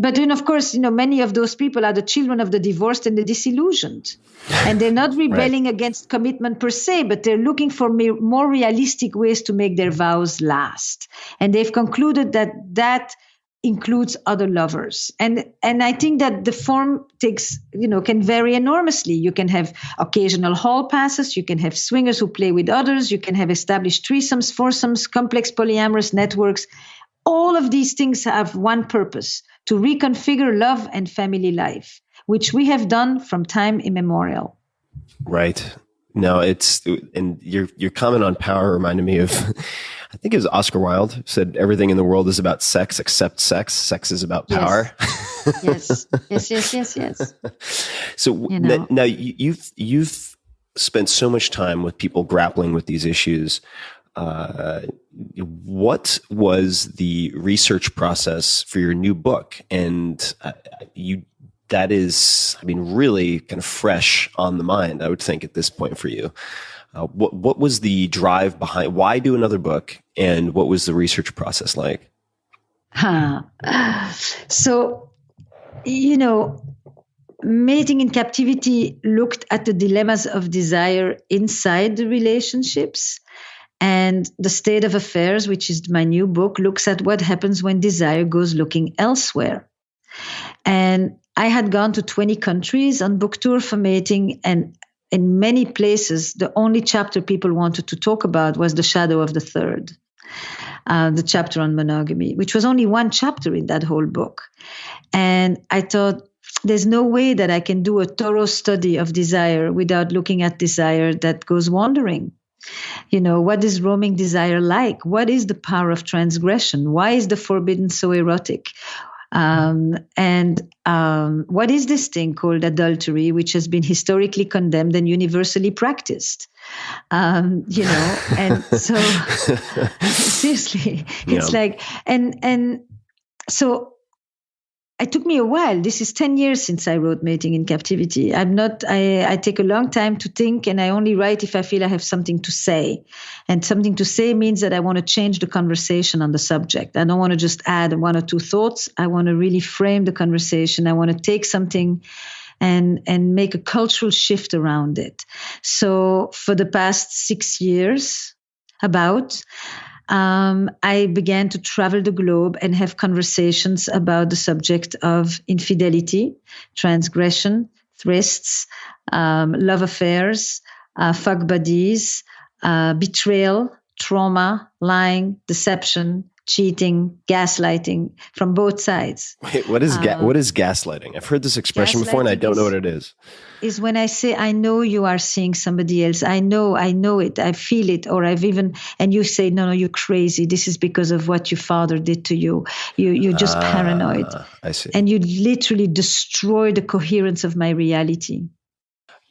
But then, of course, many of those people are the children of the divorced and the disillusioned. And they're not rebelling against commitment per se, but they're looking for more realistic ways to make their vows last. And they've concluded that includes other lovers. And I think that the form can vary enormously. You can have occasional hall passes. You can have swingers who play with others. You can have established threesomes, foursomes, complex polyamorous networks. All of these things have one purpose: to reconfigure love and family life, which we have done from time immemorial. Right. No, and your comment on power reminded me of, I think it was Oscar Wilde said, everything in the world is about sex except sex. Sex is about power. Yes. So now you've spent so much time with people grappling with these issues. What was the research process for your new book? And that is, really kind of fresh on the mind, I would think, at this point for you. What was the drive behind, why do another book, and what was the research process like? So, Mating in Captivity looked at the dilemmas of desire inside the relationships, and The State of Affairs, which is my new book, looks at what happens when desire goes looking elsewhere. And I had gone to 20 countries on book tour for mating, and in many places, the only chapter people wanted to talk about was The Shadow of the Third, the chapter on monogamy, which was only one chapter in that whole book. And I thought, there's no way that I can do a thorough study of desire without looking at desire that goes wandering. What is roaming desire like? What is the power of transgression? Why is the forbidden so erotic? What is this thing called adultery, which has been historically condemned and universally practiced? And so seriously, it's like, and so it took me a while. This is 10 years since I wrote Mating in Captivity. I take a long time to think, and I only write if I feel I have something to say. And something to say means that I want to change the conversation on the subject. I don't want to just add one or two thoughts. I want to really frame the conversation. I want to take something and make a cultural shift around it. So for the past 6 years, I began to travel the globe and have conversations about the subject of infidelity, transgression, thrusts, love affairs, fuck buddies, betrayal, trauma, lying, deception, cheating, gaslighting from both sides. Wait, what is gaslighting? I've heard this expression before, and I don't know what it is. Is when I say, I know you are seeing somebody else. I know it. I feel it. Or and you say, no, you're crazy. This is because of what your father did to you. You're just paranoid. I see. And you literally destroy the coherence of my reality.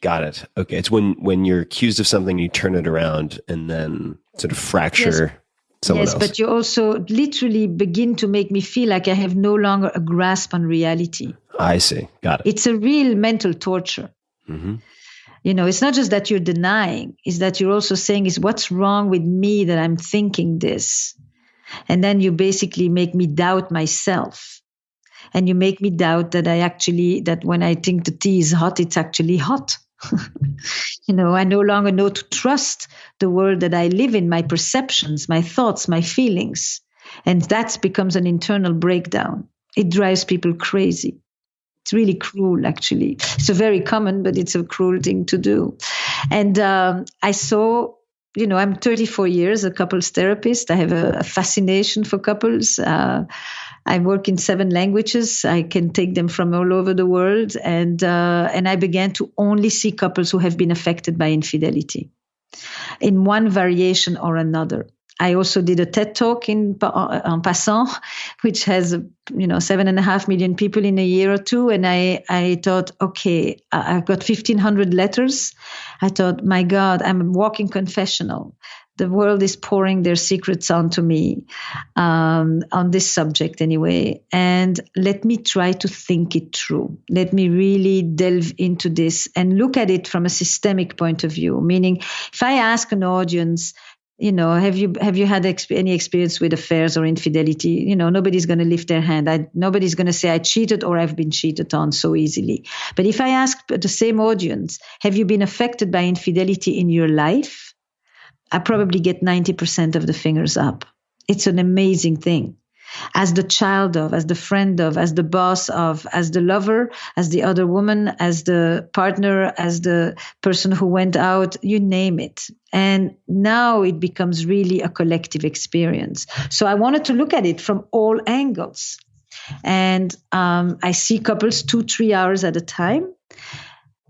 Got it. Okay. It's when you're accused of something, you turn it around and then sort of fracture someone else. But you also literally begin to make me feel like I have no longer a grasp on reality. I see. Got it. It's a real mental torture. Mm-hmm. It's not just that you're denying, it's that you're also saying, is what's wrong with me that I'm thinking this? And then you basically make me doubt myself. And you make me doubt that when I think the tea is hot, it's actually hot. I no longer know to trust the world that I live in, my perceptions, my thoughts, my feelings. And that becomes an internal breakdown. It drives people crazy. It's really cruel, actually. It's a very common, but it's a cruel thing to do. And I saw, I'm 34 years a couples therapist. I have a fascination for couples. I work in 7 languages. I can take them from all over the world. And I began to only see couples who have been affected by infidelity in one variation or another. I also did a TED talk en passant, which has 7.5 million people in a year or two. And I thought, okay, I've got 1,500 letters. I thought, my God, I'm a walking confessional. The world is pouring their secrets onto me on this subject anyway. And let me try to think it through. Let me really delve into this and look at it from a systemic point of view. Meaning, if I ask an audience, have you had any experience with affairs or infidelity? Nobody's going to lift their hand. Nobody's going to say I cheated or I've been cheated on so easily. But if I ask the same audience, have you been affected by infidelity in your life? I probably get 90% of the fingers up. It's an amazing thing. As the child of, as the friend of, as the boss of, as the lover, as the other woman, as the partner, as the person who went out, you name it. And now it becomes really a collective experience. So I wanted to look at it from all angles. And I see couples 2-3 hours at a time.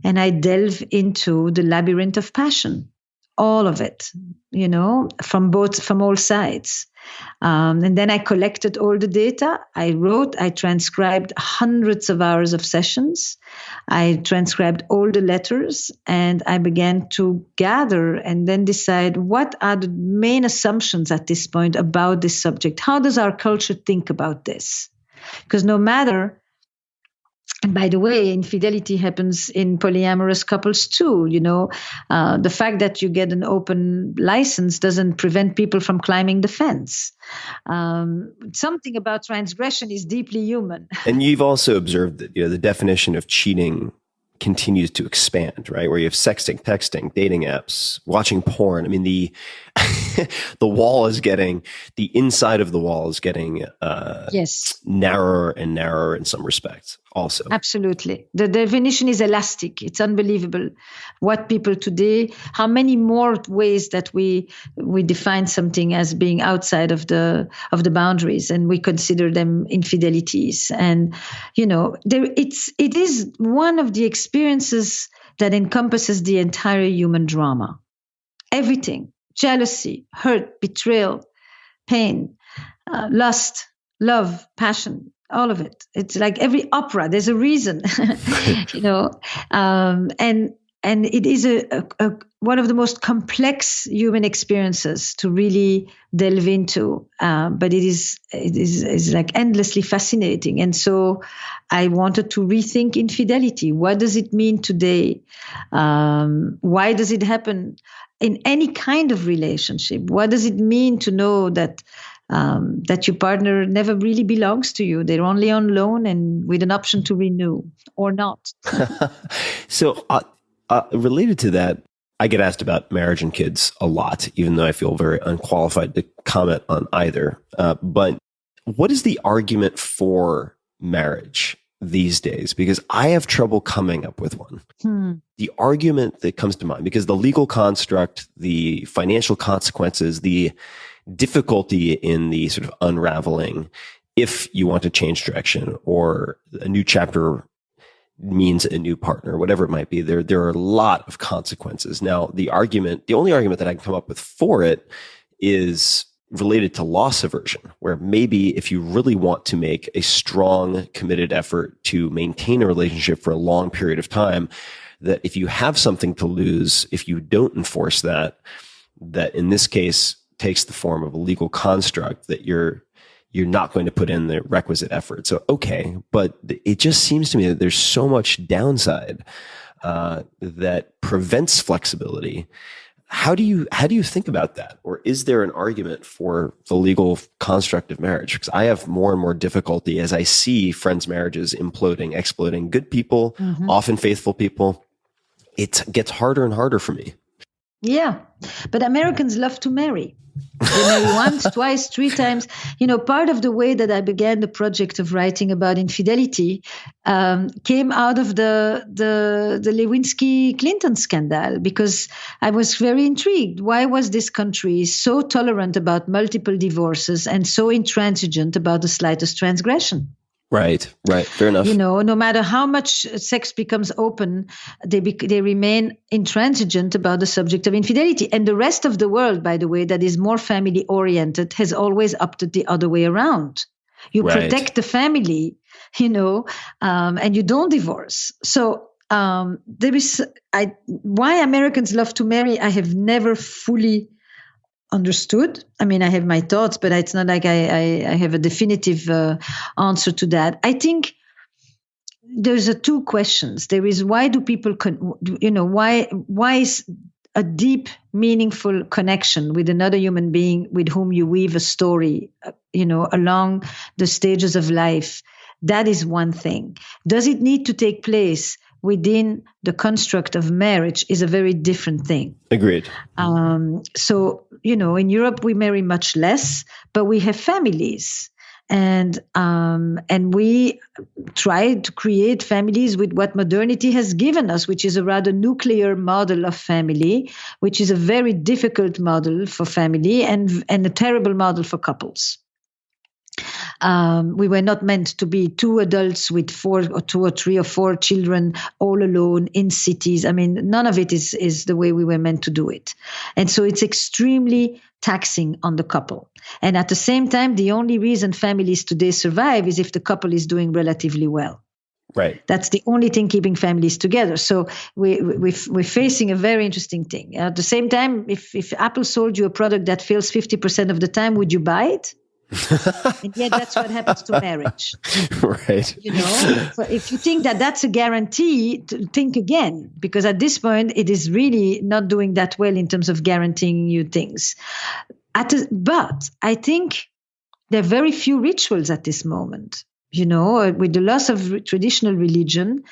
And I delve into the labyrinth of passion. All of it, from all sides. And then I collected all the data. I transcribed hundreds of hours of sessions. I transcribed all the letters, and I began to gather and then decide what are the main assumptions at this point about this subject. How does our culture think about this? Because no matter... And by the way, infidelity happens in polyamorous couples too. The fact that you get an open license doesn't prevent people from climbing the fence. Something about transgression is deeply human. And you've also observed that the definition of cheating continues to expand, right? Where you have sexting, texting, dating apps, watching porn. I mean, the inside of the wall is getting yes, narrower and narrower in some respects also. Absolutely. The definition is elastic. It's unbelievable what people today, how many more ways that we define something as being outside of the boundaries, and we consider them infidelities. And, it is one of the experiences that encompasses the entire human drama. Everything. Jealousy, hurt, betrayal, pain, lust, love, passion, all of it. It's like every opera. There's a reason, and it is one of the most complex human experiences to really delve into. But it is like endlessly fascinating. And so I wanted to rethink infidelity. What does it mean today? Why does it happen in any kind of relationship? What does it mean to know that your partner never really belongs to you? They're only on loan and with an option to renew or not. So related to that, I get asked about marriage and kids a lot, even though I feel very unqualified to comment on either. But what is the argument for marriage these days? Because I have trouble coming up with one. The argument that comes to mind, because the legal construct, the financial consequences, the difficulty in the sort of unraveling, if you want to change direction or a new chapter means a new partner, whatever it might be, there are a lot of consequences. Now, the only argument that I can come up with for it is related to loss aversion, where maybe if you really want to make a strong, committed effort to maintain a relationship for a long period of time, that if you have something to lose, if you don't enforce that in this case takes the form of a legal construct that you're not going to put in the requisite effort. So, okay, but it just seems to me that there's so much downside that prevents flexibility. How do you think about that? Or is there an argument for the legal construct of marriage? Because I have more and more difficulty as I see friends' marriages imploding, exploding. Good people, often faithful people. It gets harder and harder for me. Yeah, but Americans love to marry. They marry once, twice, 3 times. Part of the way that I began the project of writing about infidelity came out of the Lewinsky-Clinton scandal, because I was very intrigued. Why was this country so tolerant about multiple divorces and so intransigent about the slightest transgression? Right. Fair enough. No matter how much sex becomes open, they remain intransigent about the subject of infidelity. And the rest of the world, by the way, that is more family oriented, has always opted the other way around. You protect the family, and you don't divorce. So there is why Americans love to marry. I have never fully understood. I mean, I have my thoughts, but it's not like I have a definitive answer to that. I think there's two questions. There is, why do people, why is a deep, meaningful connection with another human being with whom you weave a story, along the stages of life? That is one thing. Does it need to take place within the construct of marriage is a very different thing. Agreed. So, in Europe, we marry much less, but we have families. And we try to create families with what modernity has given us, which is a rather nuclear model of family, which is a very difficult model for family and a terrible model for couples. We were not meant to be two adults with two or three or four children all alone in cities. I mean, none of it is the way we were meant to do it. And so it's extremely taxing on the couple. And at the same time, the only reason families today survive is if the couple is doing relatively well. Right. That's the only thing keeping families together. So we're facing a very interesting thing. At the same time, if Apple sold you a product that fails 50% of the time, would you buy it? And yet that's what happens to marriage. Right. So if you think that that's a guarantee, think again, because at this point it is really not doing that well in terms of guaranteeing you things. But I think there are very few rituals at this moment. With the loss of traditional religion,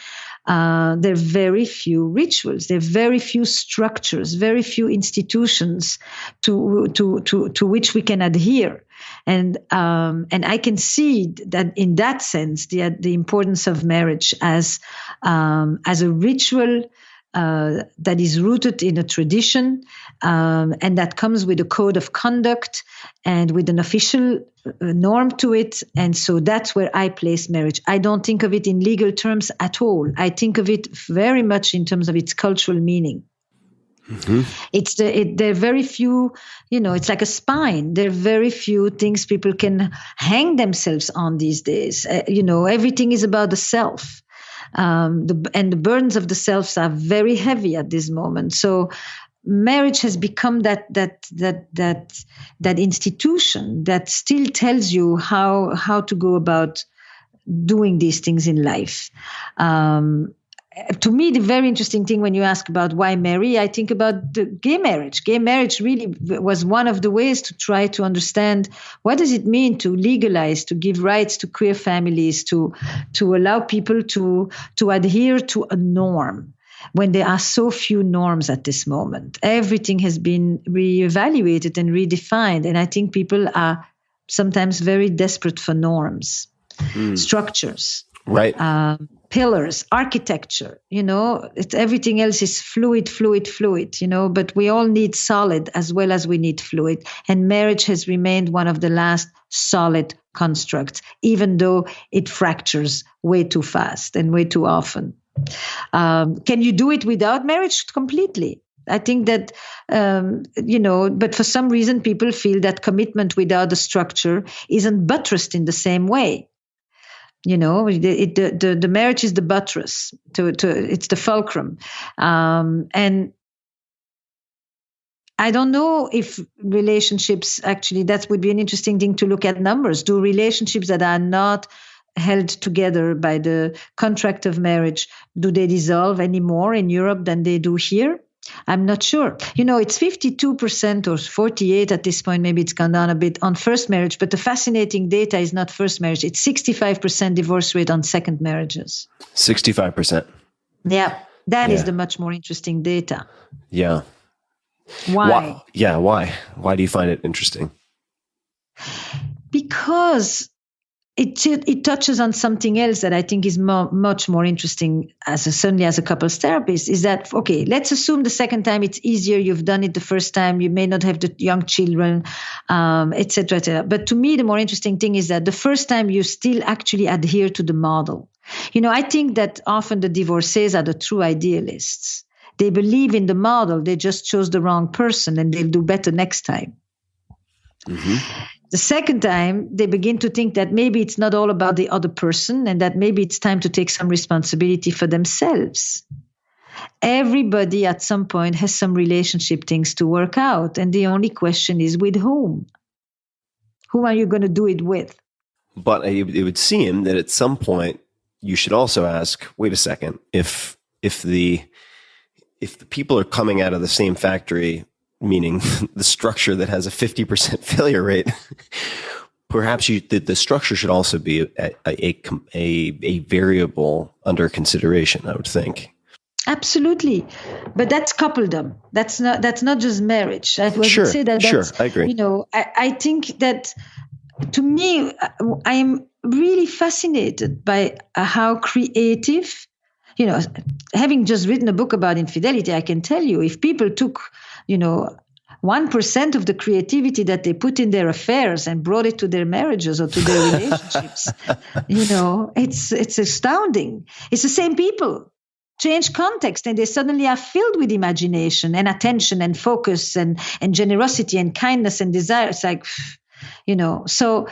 there are very few rituals. There are very few structures, very few institutions to which we can adhere. And I can see that in that sense, the importance of marriage as a ritual that is rooted in a tradition, and that comes with a code of conduct and with an official norm to it. And so that's where I place marriage. I don't think of it in legal terms at all. I think of it very much in terms of its cultural meaning. Mm-hmm. There are very few, it's like a spine. There are very few things people can hang themselves on these days. Everything is about the self. And the burdens of the selves are very heavy at this moment. So marriage has become that institution that still tells you how to go about doing these things in life. To me, the very interesting thing when you ask about why marry, I think about the gay marriage. Gay marriage really was one of the ways to try to understand what does it mean to legalize, to give rights to queer families, to allow people to adhere to a norm when there are so few norms at this moment. Everything has been reevaluated and redefined. And I think people are sometimes very desperate for norms, structures. Right. Pillars, architecture, everything else is fluid, but we all need solid as well as we need fluid. And marriage has remained one of the last solid constructs, even though it fractures way too fast and way too often. Can you do it without marriage? Completely. I think that, but for some reason, people feel that commitment without a structure isn't buttressed in the same way. The marriage is the buttress it's the fulcrum. And I don't know if relationships, actually, that would be an interesting thing to look at numbers. Do relationships that are not held together by the contract of marriage, do they dissolve any more in Europe than they do here? I'm not sure. It's 52% or 48% at this point. Maybe it's gone down a bit on first marriage. But the fascinating data is not first marriage. It's 65% divorce rate on second marriages. 65%. Yeah, that is the much more interesting data. Yeah. Why? Why? Why do you find it interesting? Because it touches on something else that I think is much more interesting certainly as a couples therapist, is that, okay, let's assume the second time it's easier. You've done it the first time. You may not have the young children, et cetera, et cetera. But to me, the more interesting thing is that the first time you still actually adhere to the model. I think that often the divorcees are the true idealists. They believe in the model. They just chose the wrong person and they'll do better next time. Mm-hmm. The second time, they begin to think that maybe it's not all about the other person and that maybe it's time to take some responsibility for themselves. Everybody at some point has some relationship things to work out. And the only question is with whom? Who are you going to do it with? But it would seem that at some point you should also ask, wait a second, if the people are coming out of the same factory, meaning the structure that has a 50% failure rate, perhaps the structure should also be a variable under consideration, I would think. Absolutely. But that's coupledom. That's not just marriage. I would Sure, say that sure, I agree. I think that, to me, I am really fascinated by how creative, having just written a book about infidelity, I can tell you, if people took 1% of the creativity that they put in their affairs and brought it to their marriages or to their relationships, it's astounding. It's the same people. Change context and they suddenly are filled with imagination and attention and focus and generosity and kindness and desire. It's like, so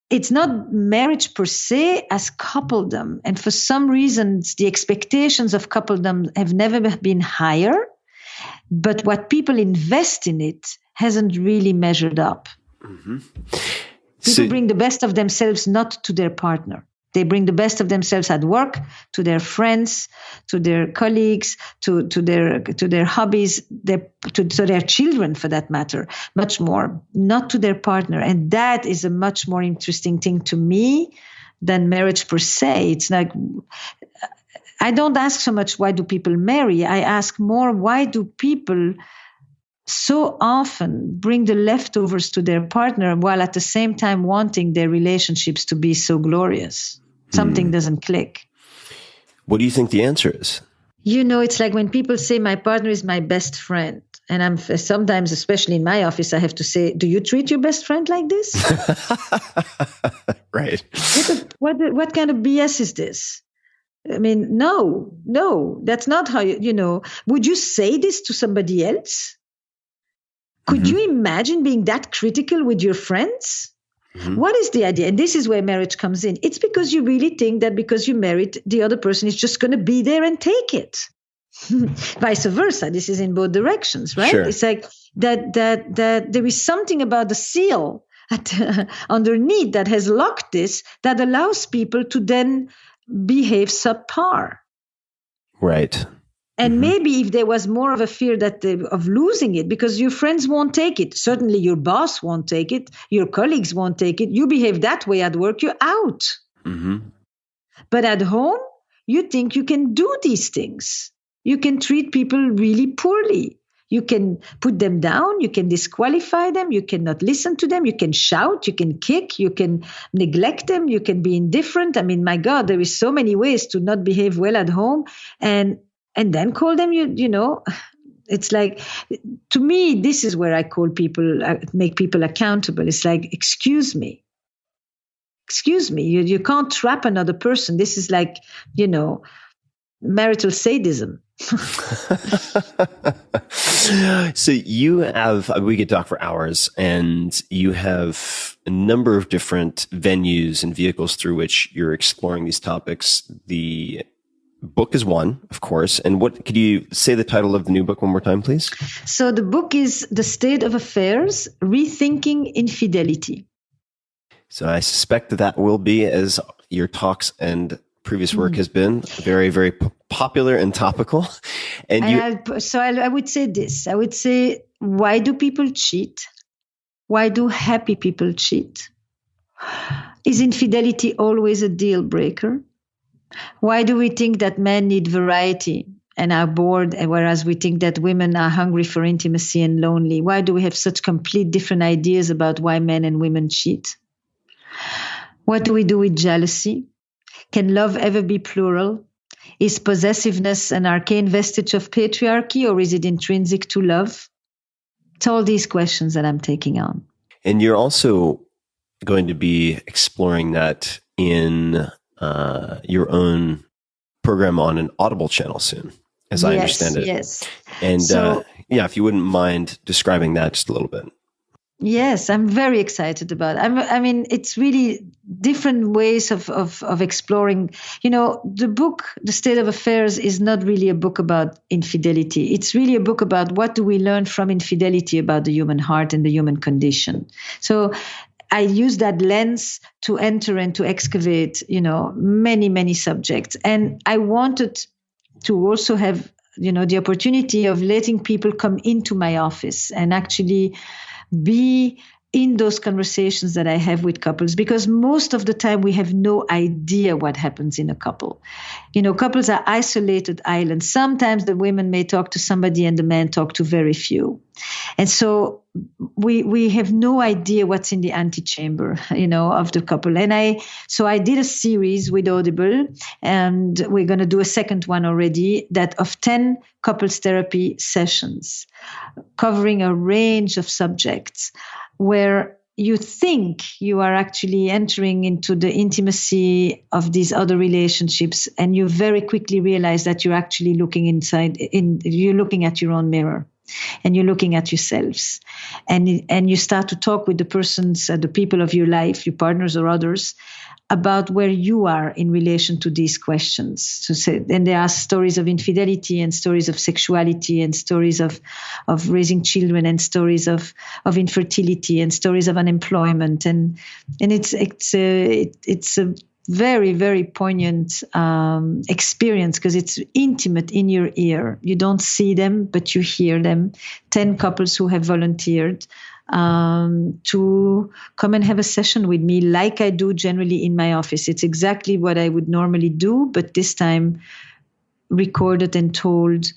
it's not marriage per se as coupledom. And for some reasons, the expectations of coupledom have never been higher. But what people invest in it hasn't really measured up. Mm-hmm. People bring the best of themselves not to their partner. They bring the best of themselves at work, to their friends, to their colleagues, to their hobbies, to their children, for that matter, much more, not to their partner. And that is a much more interesting thing to me than marriage per se. It's like, I don't ask so much, why do people marry? I ask more, why do people so often bring the leftovers to their partner while at the same time wanting their relationships to be so glorious? Something doesn't click. What do you think the answer is? It's like when people say my partner is my best friend. And I'm sometimes, especially in my office, I have to say, do you treat your best friend like this? Right. What kind of BS is this? I mean, no, that's not how would you say this to somebody else? Could you imagine being that critical with your friends? Mm-hmm. What is the idea? And this is where marriage comes in. It's because you really think that because you married, the other person is just going to be there and take it. Vice versa. This is in both directions, right? Sure. It's like that there is something about the seal underneath that has locked this, that allows people to then behave subpar. Right. And maybe if there was more of a fear of losing it, because your friends won't take it. Certainly your boss won't take it. Your colleagues won't take it. You behave that way at work, you're out. Mm-hmm. But at home, you think you can do these things. You can treat people really poorly. You can put them down. You can disqualify them. You cannot listen to them. You can shout. You can kick. You can neglect them. You can be indifferent. I mean, my God, there is so many ways to not behave well at home. And then call them, it's like, to me, this is where I make people accountable. It's like, excuse me, you can't trap another person. This is like, marital sadism. So we could talk for hours, and you have a number of different venues and vehicles through which you're exploring these topics. The book is one, of course. And could you say the title of the new book one more time, please? So the book is The State of Affairs, Rethinking Infidelity. So I suspect that will be, as your talks and previous work has been, very, very popular and topical. And I would say this. I would say, why do people cheat? Why do happy people cheat? Is infidelity always a deal breaker? Why do we think that men need variety and are bored, whereas we think that women are hungry for intimacy and lonely? Why do we have such complete different ideas about why men and women cheat? What do we do with jealousy? Can love ever be plural? Is possessiveness an arcane vestige of patriarchy, or is it intrinsic to love? It's all these questions that I'm taking on. And you're also going to be exploring that in your own program on an Audible channel soon, as I understand it. Yes. And So- if you wouldn't mind describing that just a little bit. Yes, I'm very excited about it. I mean, it's really different ways of exploring. You know, the book, The State of Affairs, is not really a book about infidelity. It's really a book about what do we learn from infidelity about the human heart and the human condition. So I use that lens to enter and to excavate, many, many subjects. And I wanted to also have, the opportunity of letting people come into my office and actually be in those conversations that I have with couples, because most of the time we have no idea what happens in a couple. Couples are isolated islands. Sometimes the women may talk to somebody and the men talk to very few. And so we have no idea what's in the antechamber, of the couple. And I did a series with Audible, and we're going to do a second one already, that of 10 couples therapy sessions covering a range of subjects, where you think you are actually entering into the intimacy of these other relationships, and you very quickly realize that you're actually looking you're looking at your own mirror, and you're looking at yourselves, and you start to talk with the people of your life, your partners or others, about where you are in relation to these questions. And there are stories of infidelity, and stories of sexuality, and stories of raising children, and stories of infertility, and stories of unemployment, and it's a very, very poignant experience, because it's intimate in your ear. You don't see them, but you hear them. 10 couples who have volunteered to come and have a session with me, like I do generally in my office. It's exactly what I would normally do, but this time recorded and told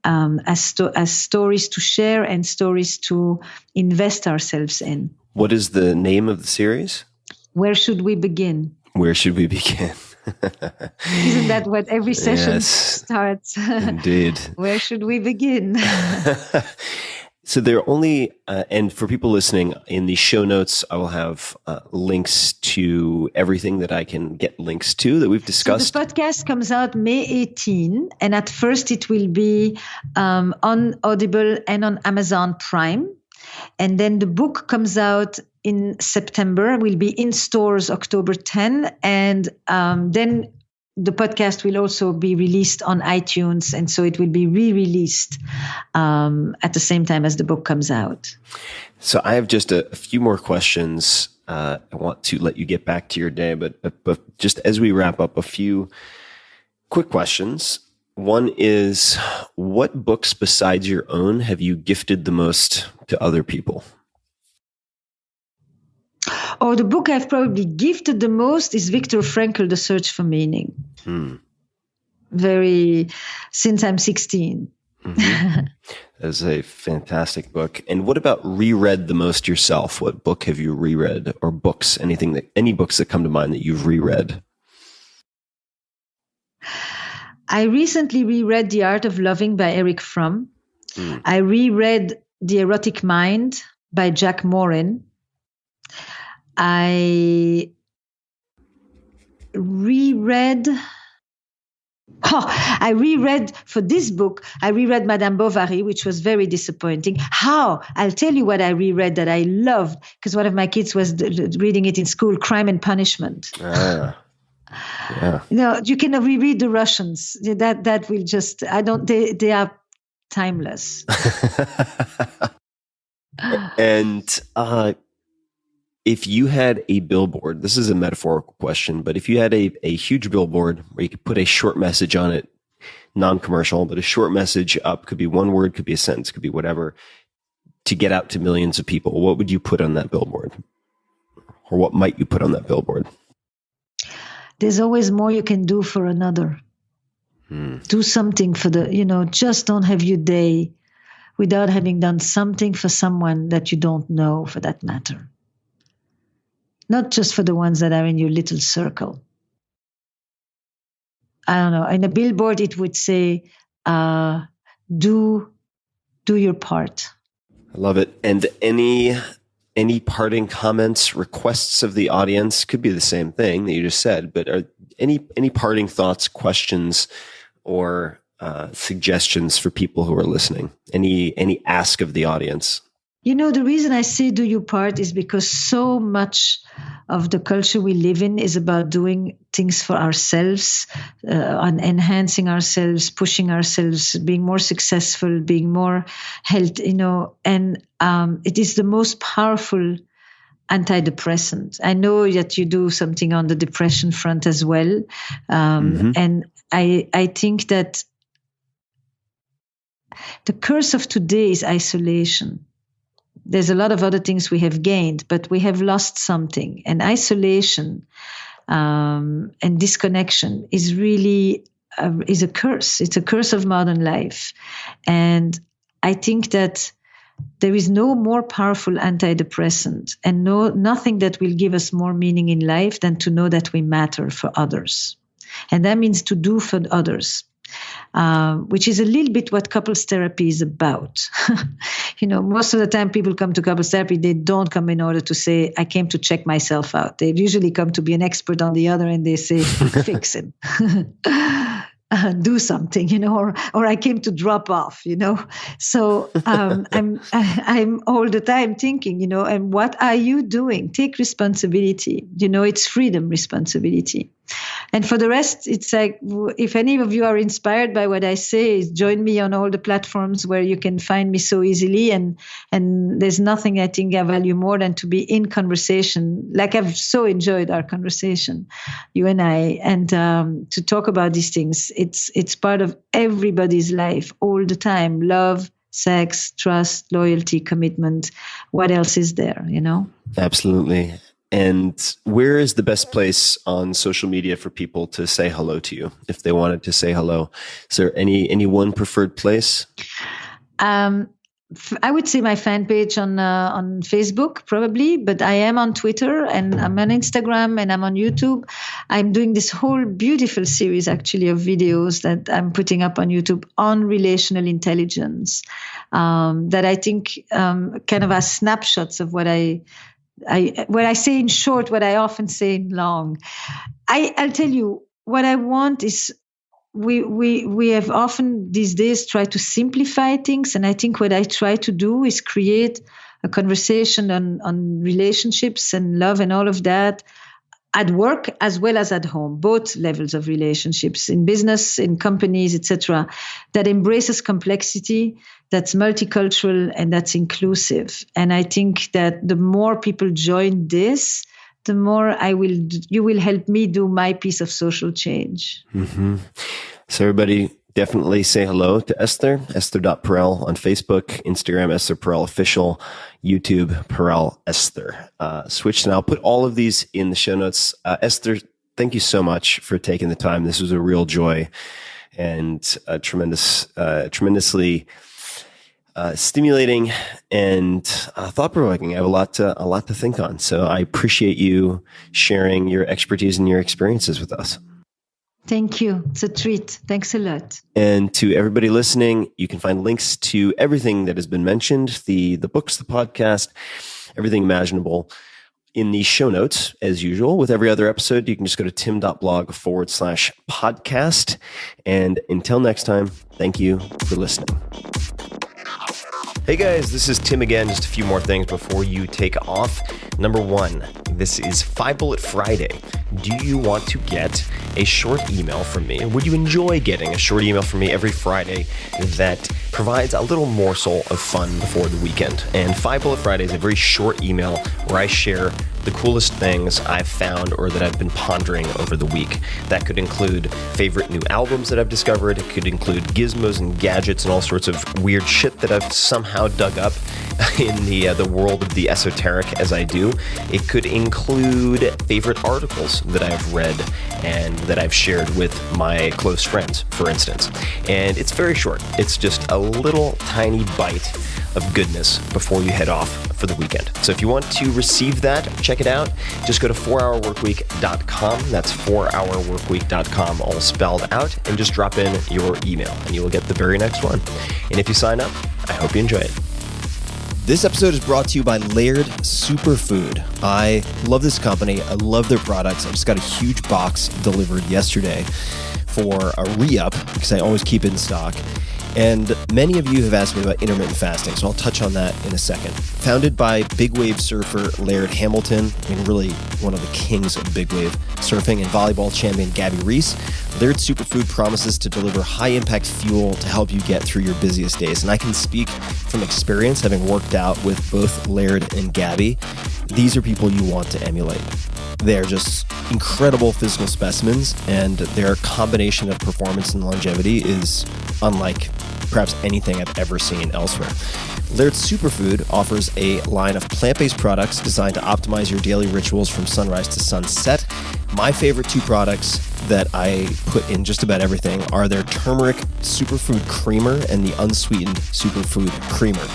as stories to share and stories to invest ourselves in. What is the name of the series? Where should we begin? Where should we begin? Isn't that what every session Yes. starts? Indeed. Where should we begin? So there are only, and for people listening, in the show notes, I will have links to everything that I can get links to that we've discussed. So the podcast comes out May 18, and at first it will be on Audible and on Amazon Prime. And then the book comes out in September, will be in stores October 10, and then the podcast will also be released on iTunes, and so it will be re-released at the same time as the book comes out. So I have just a few more questions. I want to let you get back to your day, but just as we wrap up, a few quick questions. One is, what books besides your own have you gifted the most to other people? Oh, the book I've probably gifted the most is Viktor Frankl, The Search for Meaning. Since I'm 16. Mm-hmm. That's a fantastic book. And what about reread the most yourself? What book have you reread, or books, any books that come to mind that you've reread? I recently reread The Art of Loving by Erich Fromm. I reread The Erotic Mind by Jack Morin. I reread for this book, I reread Madame Bovary, which was very disappointing. I'll tell you what I reread that I loved, because one of my kids was reading it in school, Crime and Punishment. Yeah. You can reread the Russians. That will just, they are timeless. And if you had a billboard, this is a metaphorical question, but if you had a huge billboard where you could put a short message on it, non-commercial, but a short message up, could be one word, could be a sentence, could be whatever, to get out to millions of people, what would you put on that billboard? Or what might you put on that billboard? There's always more you can do for another. Do something for just don't have your day without having done something for someone that you don't know, for that matter. not just for the ones that are in your little circle. I don't know. In a billboard, it would say, do your part. I love it. And any parting comments, requests of the audience? Could be the same thing that you just said, but are any parting thoughts, questions, or suggestions for people who are listening? Any ask of the audience? You know, the reason I say do your part is because so much of the culture we live in is about doing things for ourselves, on enhancing ourselves, pushing ourselves, being more successful, being more health, and it is the most powerful antidepressant. I know that you do something on the depression front as well. And I think that the curse of today is isolation. There's a lot of other things we have gained, but we have lost something. And isolation and disconnection is really is a curse. It's a curse of modern life. And I think that there is no more powerful antidepressant and nothing that will give us more meaning in life than to know that we matter for others. And that means to do for others. Which is a little bit what couples therapy is about. Most of the time people come to couples therapy, they don't come in order to say, I came to check myself out. They usually come to be an expert on the other and they say, fix him. Do something, or I came to drop off, So I'm all the time thinking, and what are you doing? Take responsibility. It's freedom, responsibility. And for the rest, it's like, if any of you are inspired by what I say, join me on all the platforms where you can find me so easily. And there's nothing I think I value more than to be in conversation. Like I've so enjoyed our conversation, you and I, and to talk about these things. It's part of everybody's life all the time. Love, sex, trust, loyalty, commitment. What else is there, Absolutely. And where is the best place on social media for people to say hello to you if they wanted to say hello? Is there any one preferred place? I would say my fan page on Facebook, probably, but I am on Twitter and I'm on Instagram and I'm on YouTube. I'm doing this whole beautiful series, actually, of videos that I'm putting up on YouTube on relational intelligence that I think kind of are snapshots of what I say in short, what I often say in long. I'll tell you, what I want is we have often these days tried to simplify things. And I think what I try to do is create a conversation on relationships and love and all of that at work as well as at home, both levels of relationships, in business, in companies, etc., that embraces complexity, that's multicultural, and that's inclusive. And I think that the more people join this, the more you will help me do my piece of social change. Mm-hmm. So everybody definitely say hello to Esther, Esther.Perel on Facebook, Instagram, Esther Perel Official, YouTube, Perel Esther. Switch, and I'll put all of these in the show notes. Esther, thank you so much for taking the time. This was a real joy and tremendously stimulating and thought-provoking. I have a lot to think on. So I appreciate you sharing your expertise and your experiences with us. Thank you. It's a treat. Thanks a lot. And to everybody listening, you can find links to everything that has been mentioned, the books, the podcast, everything imaginable in the show notes, as usual. With every other episode, you can just go to tim.blog/podcast. And until next time, thank you for listening. Hey guys, this is Tim again. Just a few more things before you take off. Number one, this is 5 Bullet Friday. Do you want to get a short email from me? Would you enjoy getting a short email from me every Friday that provides a little morsel of fun before the weekend? And 5 Bullet Friday is a very short email where I share the coolest things I've found or that I've been pondering over the week. That could include favorite new albums that I've discovered. It could include gizmos and gadgets and all sorts of weird shit that I've somehow dug up. in the world of the esoteric as I do, it could include favorite articles that I've read and that I've shared with my close friends, for instance. And it's very short. It's just a little tiny bite of goodness before you head off for the weekend. So if you want to receive that, check it out. Just go to 4hourworkweek.com. That's 4hourworkweek.com, all spelled out, and just drop in your email and you will get the very next one. And if you sign up, I hope you enjoy it. This episode is brought to you by Laird Superfood. I love this company. I love their products. I just got a huge box delivered yesterday for a re-up because I always keep it in stock. And many of you have asked me about intermittent fasting, so I'll touch on that in a second. Founded by big wave surfer Laird Hamilton, really one of the kings of big wave surfing, and volleyball champion Gabby Reese, Laird Superfood promises to deliver high-impact fuel to help you get through your busiest days. And I can speak from experience, having worked out with both Laird and Gabby. These are people you want to emulate. They're just incredible physical specimens, and their combination of performance and longevity is unlike perhaps anything I've ever seen elsewhere. Laird Superfood offers a line of plant-based products designed to optimize your daily rituals from sunrise to sunset. My favorite two products that I put in just about everything are their turmeric superfood creamer and the unsweetened superfood creamer.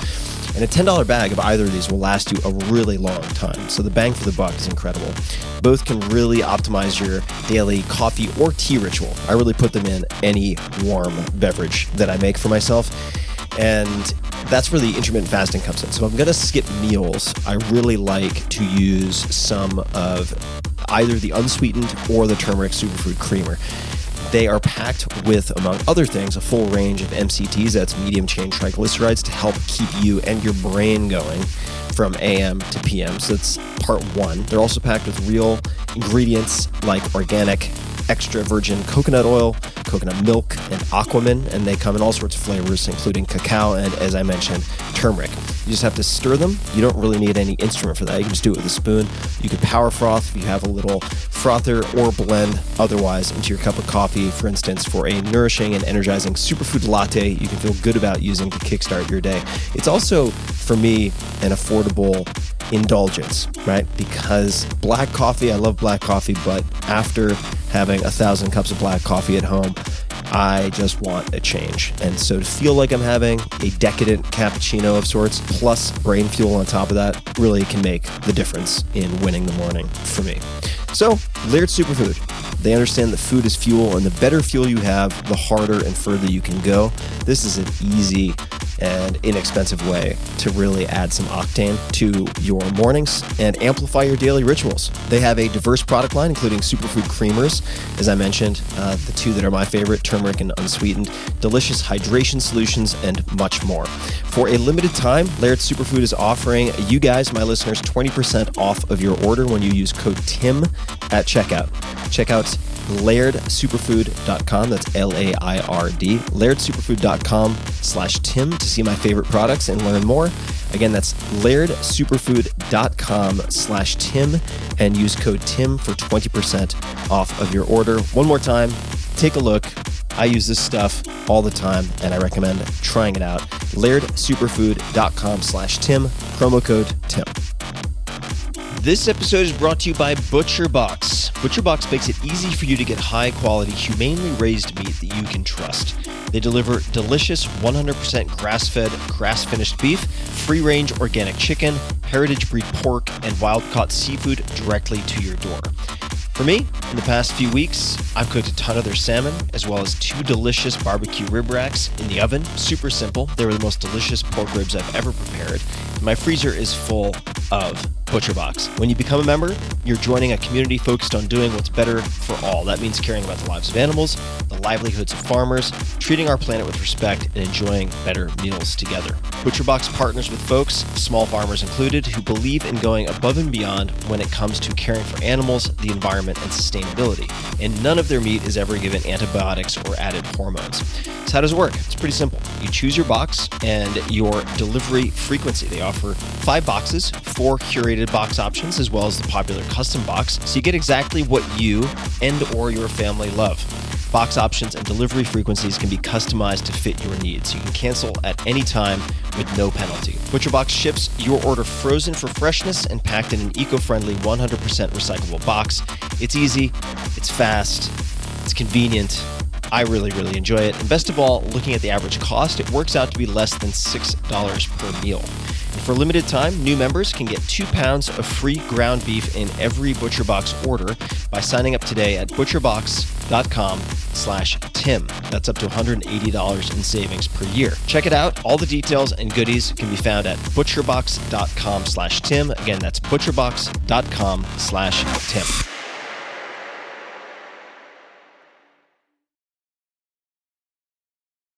And a $10 bag of either of these will last you a really long time, so the bang for the buck is incredible. Both can really optimize your daily coffee or tea ritual. I really put them in any warm beverage that I make for myself, and that's where the intermittent fasting comes in. So if I'm going to skip meals, I really like to use some of either the unsweetened or the turmeric superfood creamer. They are packed with, among other things, a full range of MCTs, that's medium-chain triglycerides, to help keep you and your brain going from AM to PM. So that's part one. They're also packed with real ingredients like organic extra virgin coconut oil, coconut milk, and aquamin, and they come in all sorts of flavors, including cacao and, as I mentioned, turmeric. You just have to stir them. You don't really need any instrument for that. You can just do it with a spoon. You could power froth if you have a little frother, or blend otherwise into your cup of coffee, for instance, for a nourishing and energizing superfood latte you can feel good about using to kickstart your day. It's also, for me, an affordable indulgence, right? Because black coffee, I love black coffee, but after having 1,000 cups of black coffee at home, I just want a change. And so to feel like I'm having a decadent cappuccino of sorts, plus brain fuel on top of that, really can make the difference in winning the morning for me. So, Laird Superfood. They understand that food is fuel, and the better fuel you have, the harder and further you can go. This is an easy and inexpensive way to really add some octane to your mornings and amplify your daily rituals. They have a diverse product line, including superfood creamers, as I mentioned, the two that are my favorite, turmeric and unsweetened, delicious hydration solutions, and much more. For a limited time, Laird Superfood is offering you guys, my listeners, 20% off of your order when you use code TIM at checkout. Check out lairdsuperfood.com. That's LAIRD. lairdsuperfood.com/Tim to see my favorite products and learn more. Again, that's lairdsuperfood.com/Tim and use code TIM for 20% off of your order. One more time, take a look. I use this stuff all the time, and I recommend trying it out. lairdsuperfood.com/Tim, promo code TIM. This episode is brought to you by ButcherBox. ButcherBox makes it easy for you to get high-quality, humanely raised meat that you can trust. They deliver delicious 100% grass-fed, grass-finished beef, free-range organic chicken, heritage breed pork, and wild-caught seafood directly to your door. For me, in the past few weeks, I've cooked a ton of their salmon, as well as 2 delicious barbecue rib racks in the oven. Super simple. They were the most delicious pork ribs I've ever prepared. My freezer is full of ButcherBox. When you become a member, you're joining a community focused on doing what's better for all. That means caring about the lives of animals, the livelihoods of farmers, treating our planet with respect, and enjoying better meals together. ButcherBox partners with folks, small farmers included, who believe in going above and beyond when it comes to caring for animals, the environment, and sustainability. And none of their meat is ever given antibiotics or added hormones. So how does it work? It's pretty simple. You choose your box and your delivery frequency. They offer 5 boxes, 4 curated box options, as well as the popular custom box, so you get exactly what you and or your family love. Box options and delivery frequencies can be customized to fit your needs. You can cancel at any time with no penalty. ButcherBox ships your order frozen for freshness and packed in an eco-friendly 100% recyclable box. It's easy, it's fast, it's convenient. I really, really enjoy it. And best of all, looking at the average cost, it works out to be less than $6 per meal. And for a limited time, new members can get 2 pounds of free ground beef in every ButcherBox order by signing up today at butcherbox.com/Tim. That's up to $180 in savings per year. Check it out. All the details and goodies can be found at butcherbox.com/Tim. Again, that's butcherbox.com/Tim.